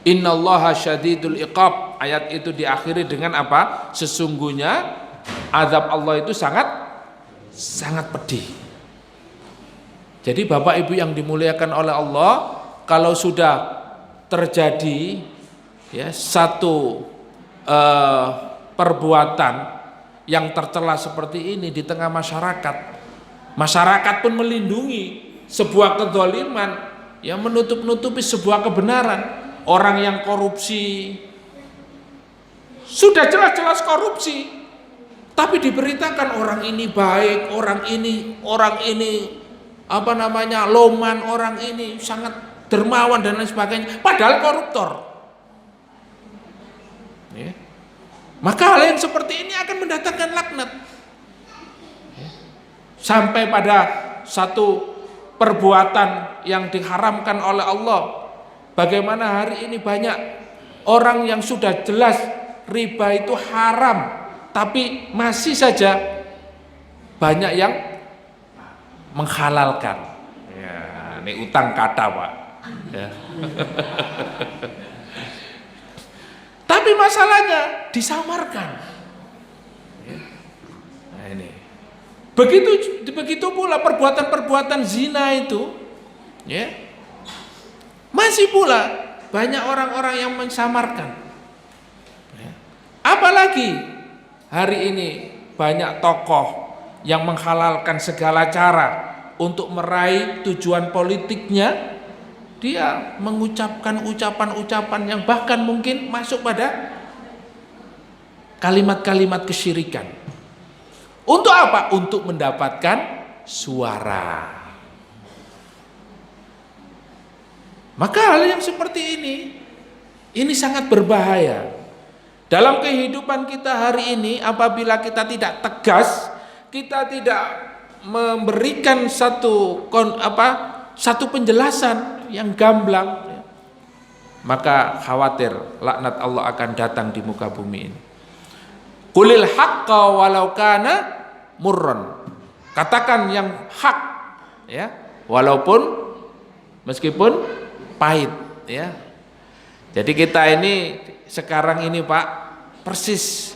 Innallaha syadidul iqab. Ayat itu diakhiri dengan apa? Sesungguhnya azab Allah itu sangat pedih. Jadi Bapak Ibu yang dimuliakan oleh Allah, kalau sudah terjadi satu perbuatan yang tercela seperti ini di tengah masyarakat pun melindungi sebuah kezaliman, menutup-nutupi sebuah kebenaran. Orang yang korupsi sudah jelas-jelas korupsi, tapi diberitakan orang ini baik, orang ini loman, orang ini sangat dermawan dan lain sebagainya, padahal koruptor. Maka hal yang seperti ini akan mendatangkan laknat. Sampai pada satu perbuatan yang diharamkan oleh Allah. Bagaimana hari ini banyak orang yang sudah jelas riba itu haram, tapi masih saja banyak yang menghalalkan. Ini utang kata, Pak. Tapi masalahnya disamarkan. Nah, ini. Begitu pula perbuatan-perbuatan zina itu, masih pula banyak orang-orang yang mensamarkan. Apalagi hari ini banyak tokoh yang menghalalkan segala cara untuk meraih tujuan politiknya. Dia mengucapkan ucapan-ucapan yang bahkan mungkin masuk pada kalimat-kalimat kesyirikan. Untuk apa? Untuk mendapatkan suara. Maka hal yang seperti ini sangat berbahaya. Dalam kehidupan kita hari ini, apabila kita tidak tegas, kita tidak memberikan satu penjelasan yang gamblang, maka khawatir laknat Allah akan datang di muka bumi ini. Qulil haqqa walau kana murran. Katakan yang hak, walaupun meskipun pahit, Jadi kita ini sekarang ini, Pak, persis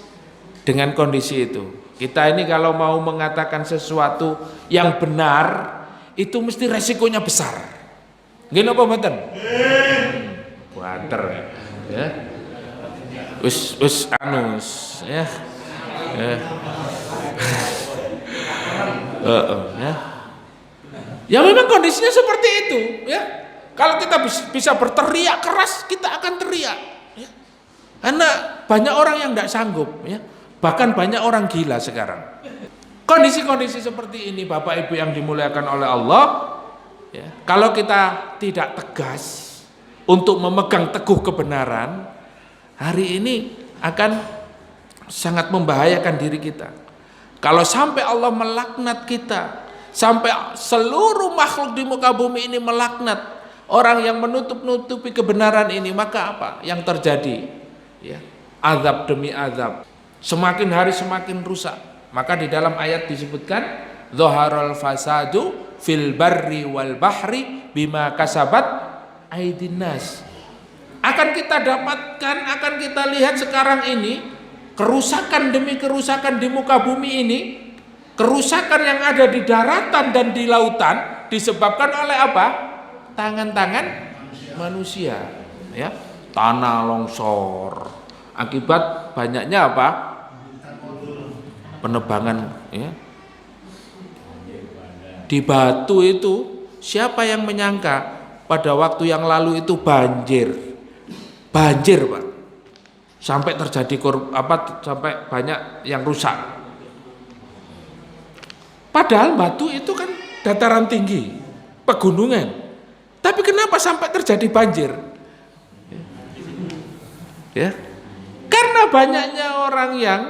dengan kondisi itu. Kita ini kalau mau mengatakan sesuatu yang benar, itu mesti resikonya besar. Nggih napa mboten? Banter ya. Wis anus ya. Ya memang kondisinya seperti itu ya. Kalau kita bisa berteriak keras, kita akan teriak ya. Karena banyak orang yang tidak sanggup ya. Bahkan banyak orang gila sekarang. Kondisi-kondisi seperti ini Bapak Ibu yang dimuliakan oleh Allah ya, kalau kita tidak tegas untuk memegang teguh kebenaran, hari ini akan sangat membahayakan diri kita. Kalau sampai Allah melaknat kita, sampai seluruh makhluk di muka bumi ini melaknat orang yang menutup-nutupi kebenaran ini, maka apa yang terjadi? Ya, azab demi azab, semakin hari semakin rusak. Maka di dalam ayat disebutkan zaharal fasadu fil barri wal bahri bima kasabat aydin nas. Akan kita dapatkan, akan kita lihat sekarang ini kerusakan demi kerusakan di muka bumi ini, kerusakan yang ada di daratan dan di lautan disebabkan oleh apa? Tangan-tangan manusia, ya. Tanah longsor. Akibat banyaknya apa? Penebangan, ya. Di Batu itu siapa yang menyangka pada waktu yang lalu itu banjir, Pak, sampai terjadi sampai banyak yang rusak. Padahal Batu itu kan dataran tinggi, pegunungan, tapi kenapa sampai terjadi banjir? Ya, karena banyaknya orang yang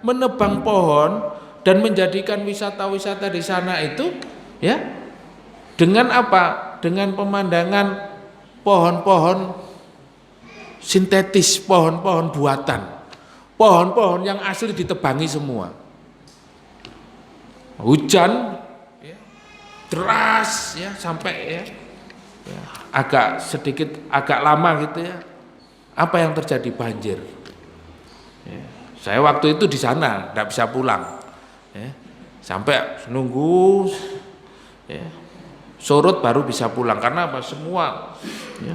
menebang pohon dan menjadikan wisata-wisata di sana itu, ya, dengan apa? dengan pemandangan pohon-pohon sintetis, pohon-pohon buatan, pohon-pohon yang asli ditebangi semua. Hujan ya, deras ya, sampai ya, agak lama gitu ya. Apa yang terjadi? Banjir. Ya, saya waktu itu di sana, tidak bisa pulang. Ya, sampai nunggu ya, surut baru bisa pulang. Karena apa? Semua ya,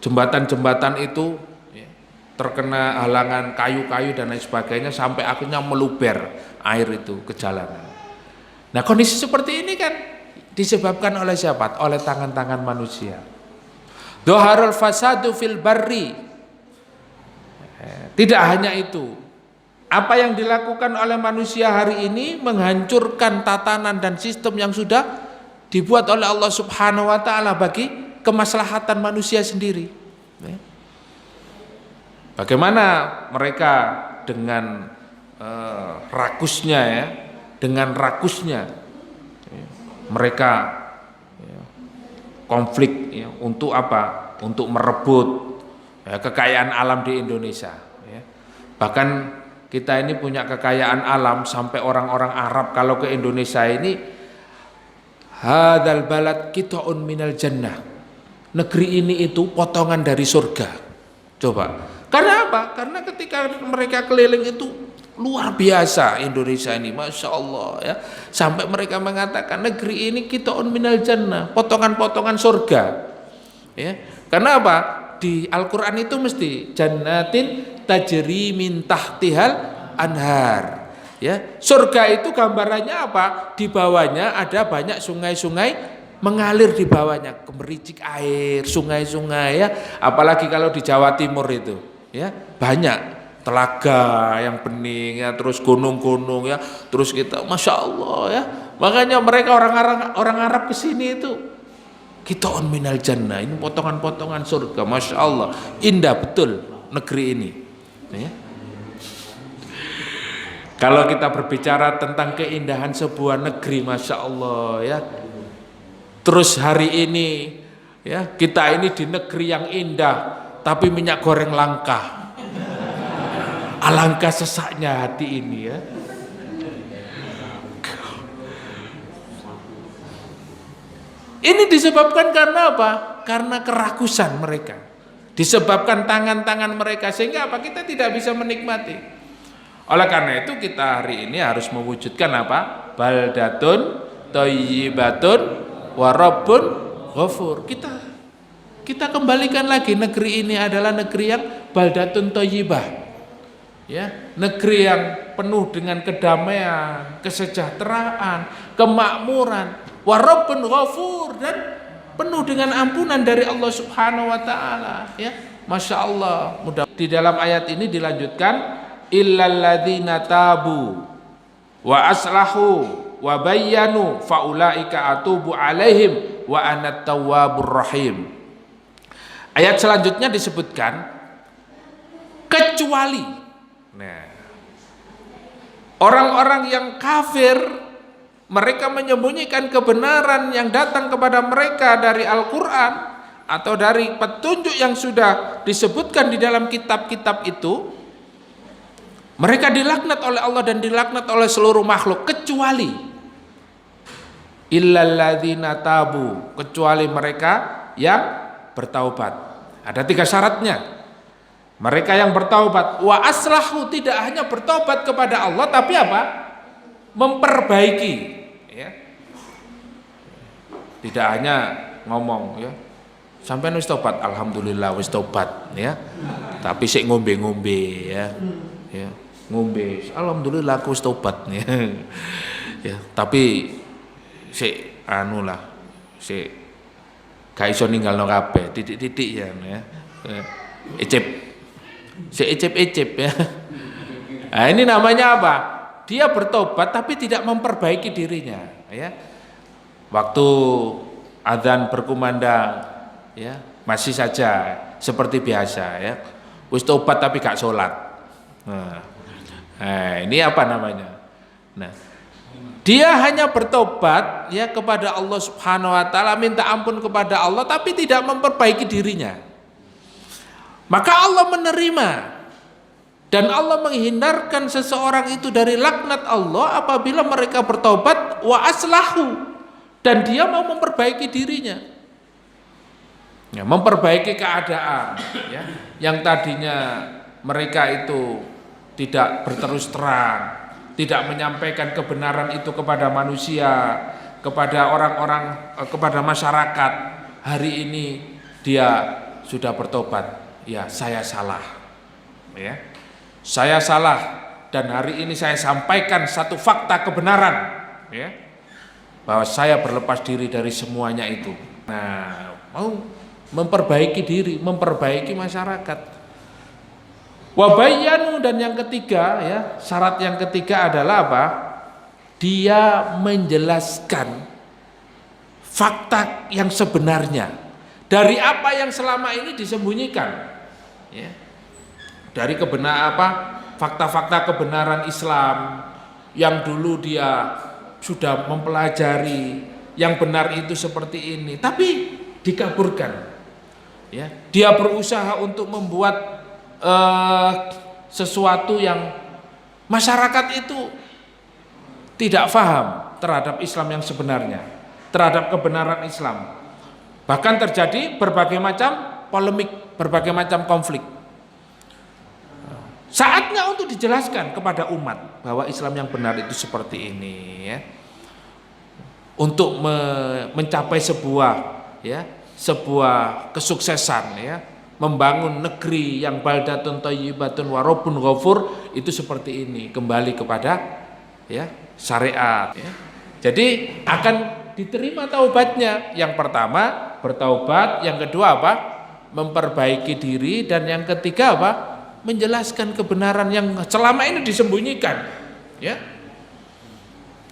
jembatan-jembatan itu ya, terkena halangan kayu-kayu dan lain sebagainya, sampai akhirnya meluber air itu ke jalanan. Nah, kondisi seperti ini kan disebabkan oleh siapa? Oleh tangan-tangan manusia. Doharul fasadu fil barri. Tidak hanya itu, apa yang dilakukan oleh manusia hari ini menghancurkan tatanan dan sistem yang sudah dibuat oleh Allah Subhanahu wa taala bagi kemaslahatan manusia sendiri. Bagaimana mereka dengan rakusnya ya, dengan rakusnya mereka ya, konflik ya, untuk apa? Untuk merebut ya, kekayaan alam di Indonesia ya. Bahkan kita ini punya kekayaan alam sampai orang-orang Arab kalau ke Indonesia ini, hadzal balad qita'un minal jannah. Negeri ini itu potongan dari surga. Coba. Karena apa? Karena ketika mereka keliling itu luar biasa Indonesia ini, masya Allah ya. Sampai mereka mengatakan negeri ini qita'un minal jannah, potongan-potongan surga. Ya. Karena apa? Di Al-Quran itu mesti jannatin tajri min tahtihal anhar. Ya, surga itu gambarannya apa? Di bawahnya ada banyak sungai-sungai mengalir di bawahnya, gemericik air, sungai-sungai ya. Apalagi kalau di Jawa Timur itu, ya banyak telaga yang bening ya, terus gunung-gunung ya, terus kita, masya Allah ya. Makanya mereka orang Arab kesini itu qita'un minal jannah, ini potongan-potongan surga, masya Allah, indah betul negeri ini. Ya. Kalau kita berbicara tentang keindahan sebuah negeri, masya Allah ya. Terus hari ini ya, kita ini di negeri yang indah, tapi minyak goreng langka. Alangkah sesaknya hati ini ya. Ini disebabkan karena apa? Karena kerakusan mereka. Disebabkan tangan-tangan mereka, sehingga apa? Kita tidak bisa menikmati. Oleh karena itu kita hari ini harus mewujudkan apa? Baldatun thayyibatun wa rabbun ghafur. Kita kembalikan lagi, negeri ini adalah negeri yang baldatun thayyibah. Ya, negeri yang penuh dengan kedamaian, kesejahteraan, kemakmuran, wa rabbun ghafur, dan penuh dengan ampunan dari Allah Subhanahu wa taala ya. Masya Allah. Mudah. Di dalam ayat ini dilanjutkan, illal ladzina tabu wa aslahu wa bayyanu faulaika atubu alaihim wa anat tawwabur rahim. Ayat selanjutnya disebutkan kecuali, nah, orang-orang yang kafir, mereka menyembunyikan kebenaran yang datang kepada mereka dari Al-Quran atau dari petunjuk yang sudah disebutkan di dalam kitab-kitab itu, mereka dilaknat oleh Allah dan dilaknat oleh seluruh makhluk, kecuali illalladzina tabu, kecuali mereka yang bertaubat. Ada 3 syaratnya. Mereka yang bertaubat, wa aslahu, tidak hanya bertaubat kepada Allah, tapi apa? Memperbaiki ya. Tidak hanya ngomong ya, sampai wis tobat, alhamdulillah wis tobat ya, tapi sik ngombe-ngombe ya. Ya, ngombe, alhamdulillah aku wis tobat ya. Ya, tapi sik anu lah, sik gak iso ninggalno kabeh, titik-titik ya. Ecep. Sik ecep-ecep ya. Nah, ini namanya apa? Dia bertobat tapi tidak memperbaiki dirinya ya. Waktu azan berkumandang ya, masih saja seperti biasa ya. Wis tobat tapi gak sholat. Nah, ini apa namanya? Nah, Dia hanya bertobat ya kepada Allah Subhanahu wa taala, minta ampun kepada Allah, tapi tidak memperbaiki dirinya. Maka Allah menerima dan Allah menghindarkan seseorang itu dari laknat Allah apabila mereka bertobat wa aslahu, dan dia mau memperbaiki dirinya. Ya, memperbaiki keadaan ya, yang tadinya mereka itu tidak berterus terang, tidak menyampaikan kebenaran itu kepada manusia, kepada orang-orang, kepada masyarakat. Hari ini dia sudah bertobat. Ya, saya salah. Ya, saya salah dan hari ini saya sampaikan satu fakta kebenaran. Ya, bahwa saya berlepas diri dari semuanya itu. Nah, mau memperbaiki diri, memperbaiki masyarakat. Wabayanu, dan yang ketiga ya, syarat yang ketiga adalah apa? Dia menjelaskan fakta yang sebenarnya dari apa yang selama ini disembunyikan. Ya. Dari fakta-fakta kebenaran Islam yang dulu dia sudah mempelajari, yang benar itu seperti ini, tapi dikaburkan. Ya, dia berusaha untuk membuat sesuatu yang masyarakat itu tidak paham terhadap Islam yang sebenarnya, terhadap kebenaran Islam. Bahkan terjadi berbagai macam polemik, berbagai macam konflik. Saatnya untuk dijelaskan kepada umat bahwa Islam yang benar itu seperti ini ya. Untuk mencapai sebuah kesuksesan ya, membangun negeri yang baldatun thayyibatun wa rabbun ghafur, itu seperti ini, kembali kepada ya syariat ya. Jadi akan diterima taubatnya. Yang pertama bertaubat, yang kedua apa? Memperbaiki diri, dan yang ketiga apa? Menjelaskan kebenaran yang selama ini disembunyikan ya.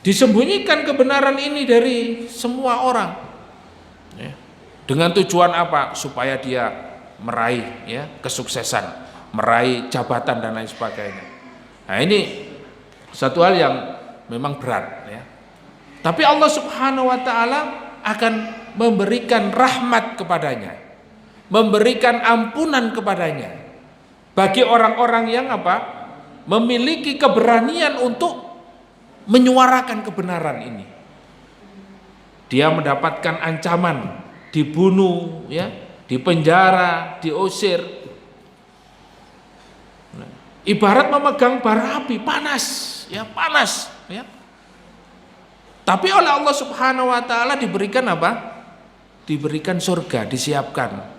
Disembunyikan kebenaran ini dari semua orang ya. Dengan tujuan apa? Supaya dia meraih ya kesuksesan, meraih jabatan dan lain sebagainya. Nah, ini satu hal yang memang berat ya. Tapi Allah Subhanahu wa taala akan memberikan rahmat kepadanya, memberikan ampunan kepadanya bagi orang-orang yang apa? Memiliki keberanian untuk menyuarakan kebenaran ini. Dia mendapatkan ancaman, dibunuh ya, dipenjara, diusir. Ibarat memegang bara api, panas ya, panas ya. Tapi oleh Allah Subhanahu wa taala diberikan apa? Diberikan surga, disiapkan.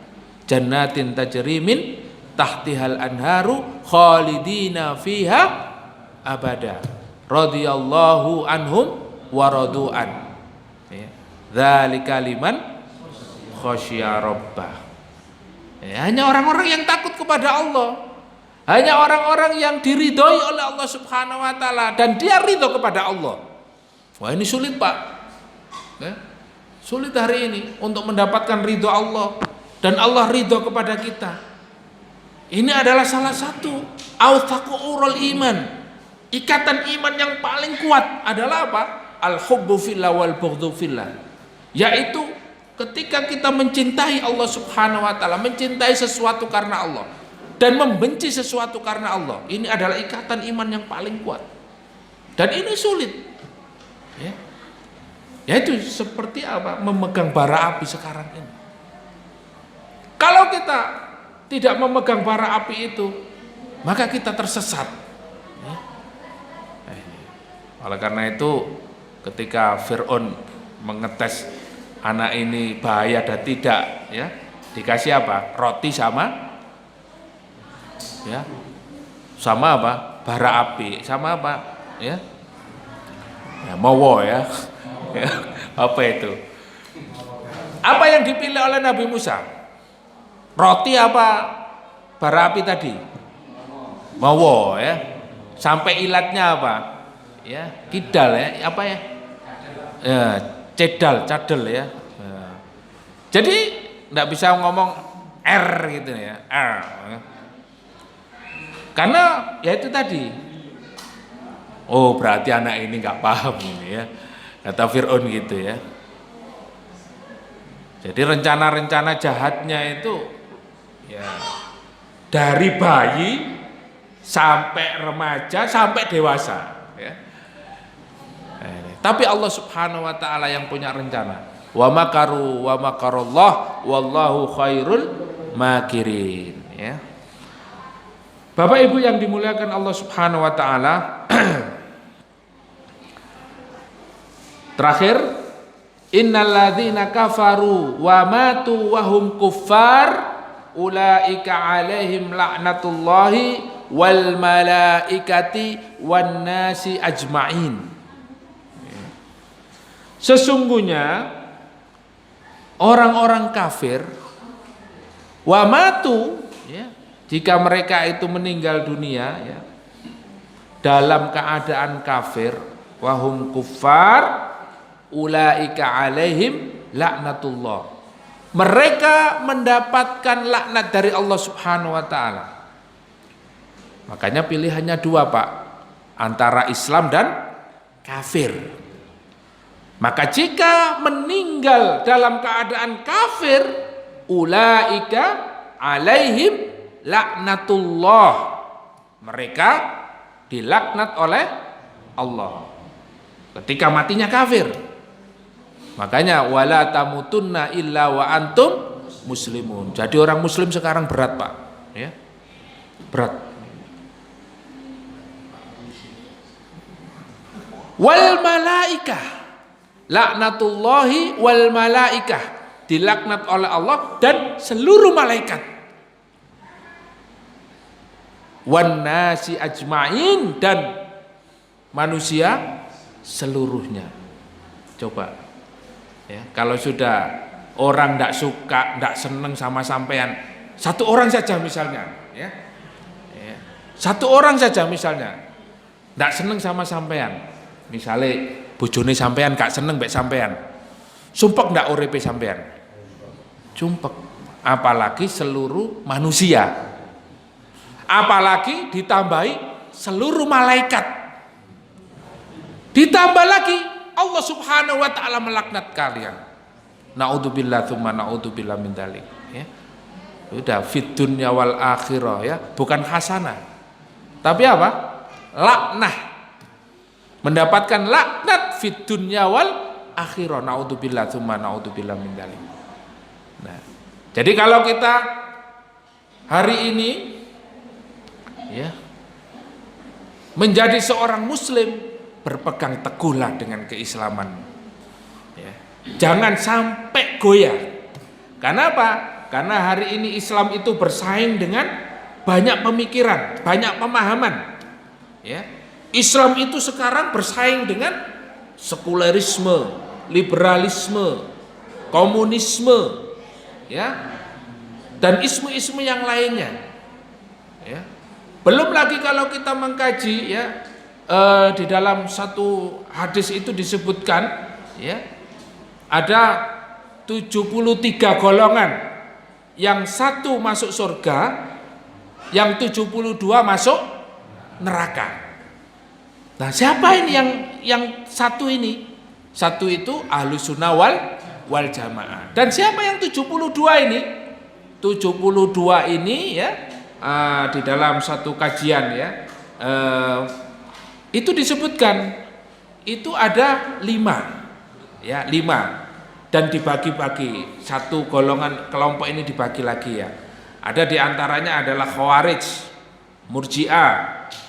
Jannatin tajri min tahtihal anharu khalidina fiha abada. Radhiyallahu anhum wa radu'an. Ya. Dzalika liman khasyiya rabbah. Ya, hanya orang-orang yang takut kepada Allah. Hanya orang-orang yang diridhoi oleh Allah Subhanahu wa taala dan dia ridho kepada Allah. Wah, ini sulit, Pak. Ya. Sulit hari ini untuk mendapatkan ridho Allah dan Allah ridho kepada kita. Ini adalah salah satu awthaqul iman. Ikatan iman yang paling kuat adalah apa? Al-hubbu fillah wal bughdhu fillah. Yaitu ketika kita mencintai Allah Subhanahu wa taala, mencintai sesuatu karena Allah dan membenci sesuatu karena Allah. Ini adalah ikatan iman yang paling kuat. Dan ini sulit. Ya. Yaitu seperti apa? Memegang bara api sekarang ini. Kalau kita tidak memegang bara api itu, maka kita tersesat. Ya. Oleh karena itu, ketika Fir'aun mengetes anak ini bahaya dan tidak, ya, dikasih apa? Roti sama, ya, sama apa? Bara api, sama apa? Ya, ya mawo ya. Ya, apa itu? Apa yang dipilih oleh Nabi Musa? Roti apa bara api tadi? Mawo ya. Sampai ilatnya apa? Ya, kidal ya, apa ya? Ya, cadel ya. Ya. Jadi enggak bisa ngomong R gitu ya. R. Karena ya itu tadi. Oh, berarti anak ini nggak paham ini ya. Kata Fir'aun gitu ya. Jadi rencana-rencana jahatnya itu ya dari bayi sampai remaja sampai dewasa ya. Tapi Allah Subhanahu wa taala yang punya rencana. Wa makaru wa makarullah wallahu khairul makirin ya. Bapak Ibu yang dimuliakan Allah Subhanahu wa taala. Terakhir, innalladzina kafaru wa matu wa hum kuffar ulaika alaihim laknatullahi wal malaikati wan nasi ajmain. Sesungguhnya orang-orang kafir wa matu ya, jika mereka itu meninggal dunia ya, dalam keadaan kafir wa hum kuffar ulaika alaihim laknatullah, mereka mendapatkan laknat dari Allah Subhanahu wa taala. Makanya pilihannya dua Pak, antara Islam dan kafir. Maka jika meninggal dalam keadaan kafir, ulaika alaihim laknatullah, mereka dilaknat oleh Allah ketika matinya kafir. Makanya wala tamutunna illa wa antum muslimun. Jadi orang muslim sekarang berat Pak ya, berat. Wal malaikah laknatullahi wal malaikah, dilaknat oleh Allah dan seluruh malaikat. Wan nasi ajmain, dan manusia seluruhnya. Coba ya, kalau sudah orang tidak suka, tidak senang sama sampean, satu orang saja misalnya ya, satu orang saja misalnya tidak senang sama sampean, misalnya bojone sampean gak seneng mbek sampean, sumpek ndak uripe sampean? Sumpek. Apalagi seluruh manusia, apalagi ditambahi seluruh malaikat, ditambah lagi Allah Subhanahu wa taala melaknat kalian. Naudzubillah tsumma naudzubillah min dzalik ya. Udah fid dunya wal akhirah ya, bukan hasanah. Tapi apa? Laknah. Mendapatkan laknat fid dunya wal akhirah. Naudzubillah tsumma naudzubillah min dzalik. Nah, jadi kalau kita hari ini ya menjadi seorang muslim, berpegang teguhlah dengan keislaman ya. Jangan sampai goyah. Karena apa? Karena hari ini Islam itu bersaing dengan banyak pemikiran, banyak pemahaman ya. Islam itu sekarang bersaing dengan sekularisme, liberalisme, komunisme ya, dan isme-isme yang lainnya ya. Belum lagi kalau kita mengkaji ya, di dalam satu hadis itu disebutkan ya, ada 73 golongan, yang satu masuk surga, yang 72 masuk neraka. Nah, siapa ini yang satu ini? Satu itu ahlus sunnah wal jamaah. Dan siapa yang 72 ini? 72 ini ya, di dalam satu kajian ya, itu disebutkan itu ada 5 ya, 5, dan dibagi-bagi. Satu golongan kelompok ini dibagi lagi ya. Ada diantaranya adalah Khawarij, Murji'ah,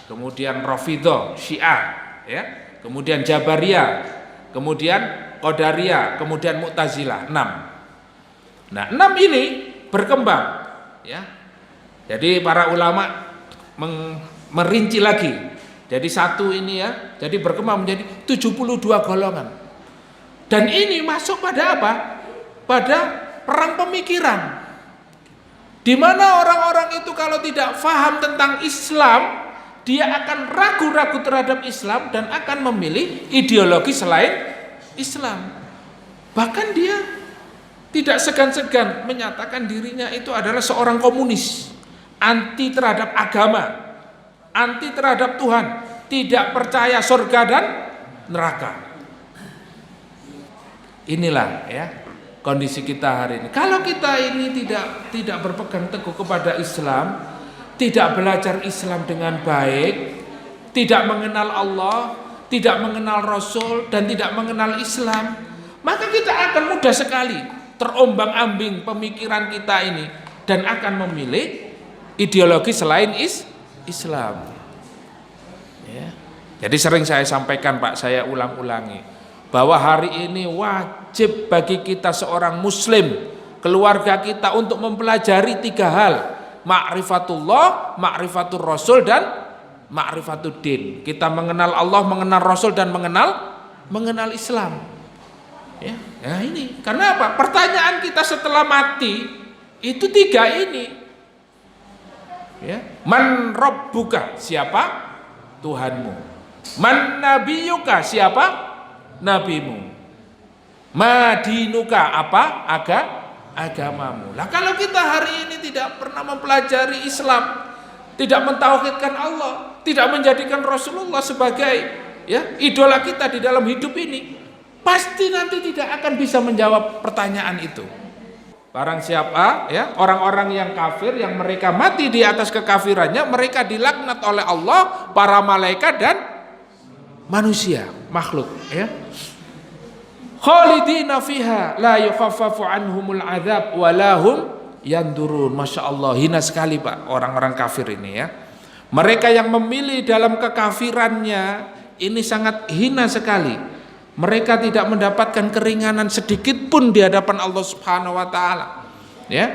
kemudian Rafidhah, Syiah ya, kemudian Jabariyah, kemudian Qadariyah, kemudian Mu'tazilah. 6. Nah, 6 ini berkembang ya. Jadi para ulama merinci lagi. Jadi satu ini ya, jadi berkembang menjadi 72 golongan. Dan ini masuk pada apa? Pada perang pemikiran. Di mana orang-orang itu kalau tidak faham tentang Islam, dia akan ragu-ragu terhadap Islam dan akan memilih ideologi selain Islam. Bahkan dia tidak segan-segan menyatakan dirinya itu adalah seorang komunis, anti terhadap agama, anti terhadap Tuhan. tidak percaya surga dan neraka. Inilah ya kondisi kita hari ini. Kalau kita ini tidak berpegang teguh kepada Islam, tidak belajar Islam dengan baik, tidak mengenal Allah, tidak mengenal Rasul, dan tidak mengenal Islam, maka kita akan mudah sekali terombang-ambing pemikiran kita ini dan akan memilih ideologi selain Islam. Ya. Jadi sering saya sampaikan Pak, saya ulang-ulangi, bahwa hari ini wajib bagi kita seorang muslim, keluarga kita untuk mempelajari 3 hal: ma'rifatullah, ma'rifatul rasul, dan ma'rifatuddin. Kita mengenal Allah, mengenal Rasul, dan mengenal Islam. Ya, nah ini. Karena apa? Pertanyaan kita setelah mati itu 3 ini. Ya. Man rabbuka, siapa Tuhanmu? Man nabiyuka, siapa nabimu? Madinuka, apa agamamu? Lah kalau kita hari ini tidak pernah mempelajari Islam, tidak mentauhidkan Allah, tidak menjadikan Rasulullah sebagai ya idola kita di dalam hidup ini, pasti nanti tidak akan bisa menjawab pertanyaan itu. Barang siapa ya orang-orang yang kafir, yang mereka mati di atas kekafirannya, mereka dilaknat oleh Allah, para malaikat, dan manusia, makhluk ya. Khalidina fiha la yukhaffafu anhumul adzab wa lahum yandurun. Masya Allah, hina sekali Pak orang-orang kafir ini ya. Mereka yang memilih dalam kekafirannya ini sangat hina sekali. Mereka tidak mendapatkan keringanan sedikit pun di hadapan Allah Subhanahu wa taala. Ya.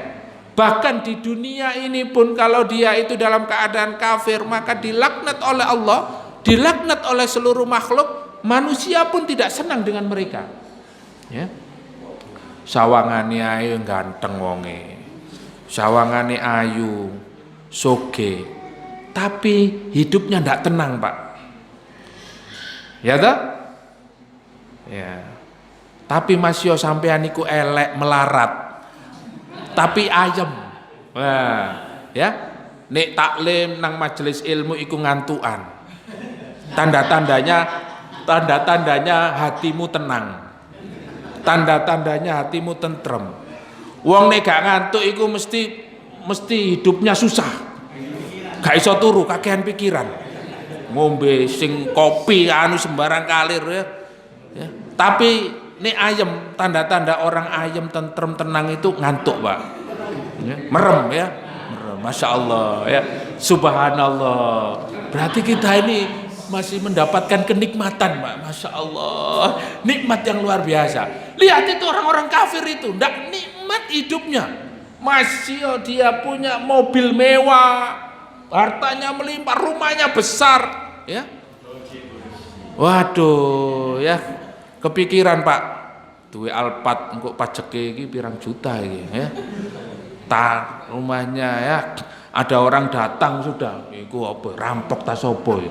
Bahkan di dunia ini pun kalau dia itu dalam keadaan kafir, maka dilaknat oleh Allah, dilaknat oleh seluruh makhluk, manusia pun tidak senang dengan mereka. Ya. Sawangane ayu ganteng wonge. Sawangane ayu, soge. Tapi hidupnya ndak tenang, Pak. Ya toh? Ya. Tapi Mas yo sampean iku elek melarat. Tapi ayem. Wah, ya. Nek taklim nang majelis ilmu iku ngantukan. Tanda-tandanya hatimu tenang. Tanda-tandanya hatimu tentrem. Wong nek gak ngantuk iku mesti hidupnya susah. Gak iso turu, kakehan pikiran. Ngombe sing kopi anu sembarang kalir ya. Ya. Tapi nek ayem, tanda-tanda orang ayem, tentrem, tenang itu ngantuk, Pak. Ya. Merem ya. Merem. Masya Allah ya. Subhanallah. Berarti kita ini masih mendapatkan kenikmatan, Pak. Masya Allah, nikmat yang luar biasa. Lihat itu orang-orang kafir itu, ndak nikmat hidupnya. Masih dia punya mobil mewah, hartanya melimpah, rumahnya besar, ya. Waduh, ya, kepikiran Pak, duwe Alphard engko pajeke iki pirang juta iki, ya. Rumahnya ya. Ada orang datang sudah, iku apa? Rampok tas opo ya.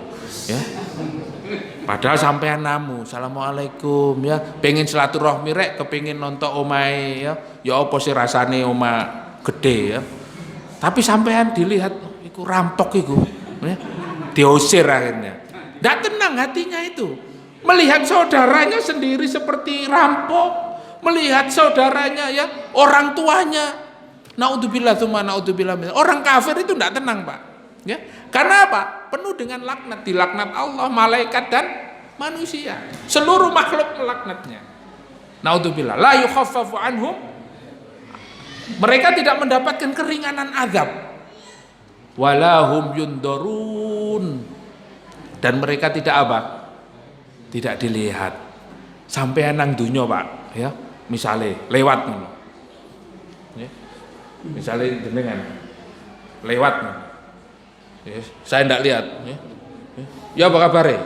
Padahal sampean namu, assalamualaikum ya. Pengen silaturahmi rek, kepengin nonton omahe ya. Ya apa sih rasane omah gede ya. Tapi sampean dilihat iku rampok iku ya. Diusir akhirnya. Ndak tenang hatinya itu. Melihat saudaranya sendiri seperti rampok, melihat saudaranya ya, orang tuanya. Naudzubillah tsumma naudzubillah. Orang kafir itu tidak tenang, Pak. Ya. Karena apa? Penuh dengan laknat, dilaknat Allah, malaikat, dan manusia. Seluruh makhluk melaknatnya. Naudzubillah. La yukhaffafu anhum. Mereka tidak mendapatkan keringanan azab. Walahum yundorun. Dan mereka tidak apa? Tidak dilihat. Sampai nang dunya, Pak, ya. Misalnya lewat ngono. Misalnya jenengan lewat, ya, saya tidak lihat, ya apa kabar ya,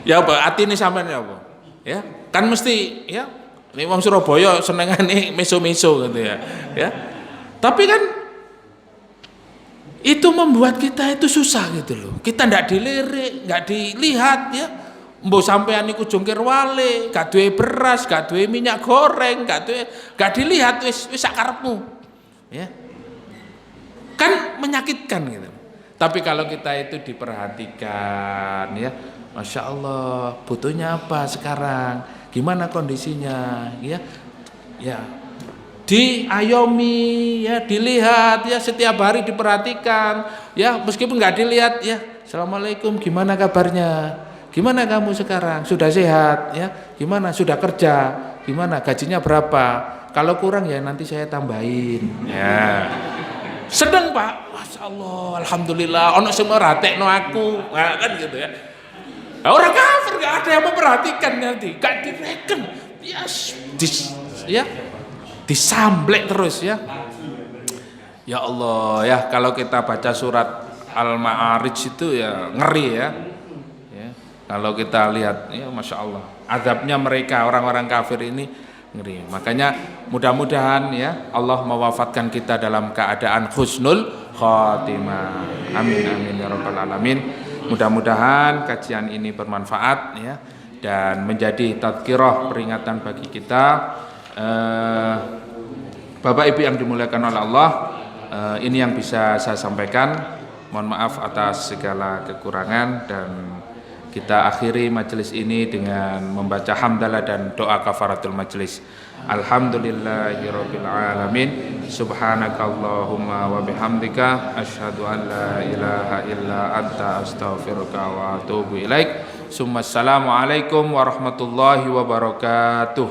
ya apa hati ini sampean ya apa, ya kan mesti ya, ini wong Surabaya senengane meso-meso gitu ya, tapi kan itu membuat kita itu susah gitu loh, kita tidak dilirik, nggak dilihat ya. Mbok sampean niku jungkir wale, gak duwe beras, gak duwe minyak goreng, gak dilihat wis sakarepmu. Ya. Kan menyakitkan gitu. Tapi kalau kita itu diperhatikan ya, Masya Allah, butuhnya apa sekarang, gimana kondisinya ya, ya diayomi ya, dilihat ya, setiap hari diperhatikan ya, meskipun nggak dilihat ya, Assalamualaikum, gimana kabarnya, gimana kamu sekarang, sudah sehat ya, gimana, sudah kerja, gimana, gajinya berapa, kalau kurang ya nanti saya tambahin ya. Sedang Pak, Masya Allah, Alhamdulillah, ono semua ratekno aku, nah, kan gitu ya. Nah, orang kafir gak ada yang memperhatikan, nanti gak direken ya, ya disamblek terus ya. Ya Allah ya, kalau kita baca surat Al-Ma'arij itu ya ngeri ya. Ya, kalau kita lihat ya, Masya Allah, azabnya mereka orang-orang kafir ini ngeri. Makanya mudah-mudahan ya Allah mewafatkan kita dalam keadaan husnul khotimah. Amin amin ya rabbal alamin. Mudah-mudahan kajian ini bermanfaat ya, dan menjadi tadhkirah, peringatan bagi kita. Bapak Ibu yang dimuliakan oleh Allah, ini yang bisa saya sampaikan. Mohon maaf atas segala kekurangan, dan kita akhiri majelis ini dengan membaca hamdalah dan doa kafaratul majelis. Alhamdulillahirabbil alamin. Subhanakallahumma wa bihamdika asyhadu an la ilaha illa anta astaghfiruka wa atubu ilaik. Assalamualaikum warahmatullahi wabarakatuh.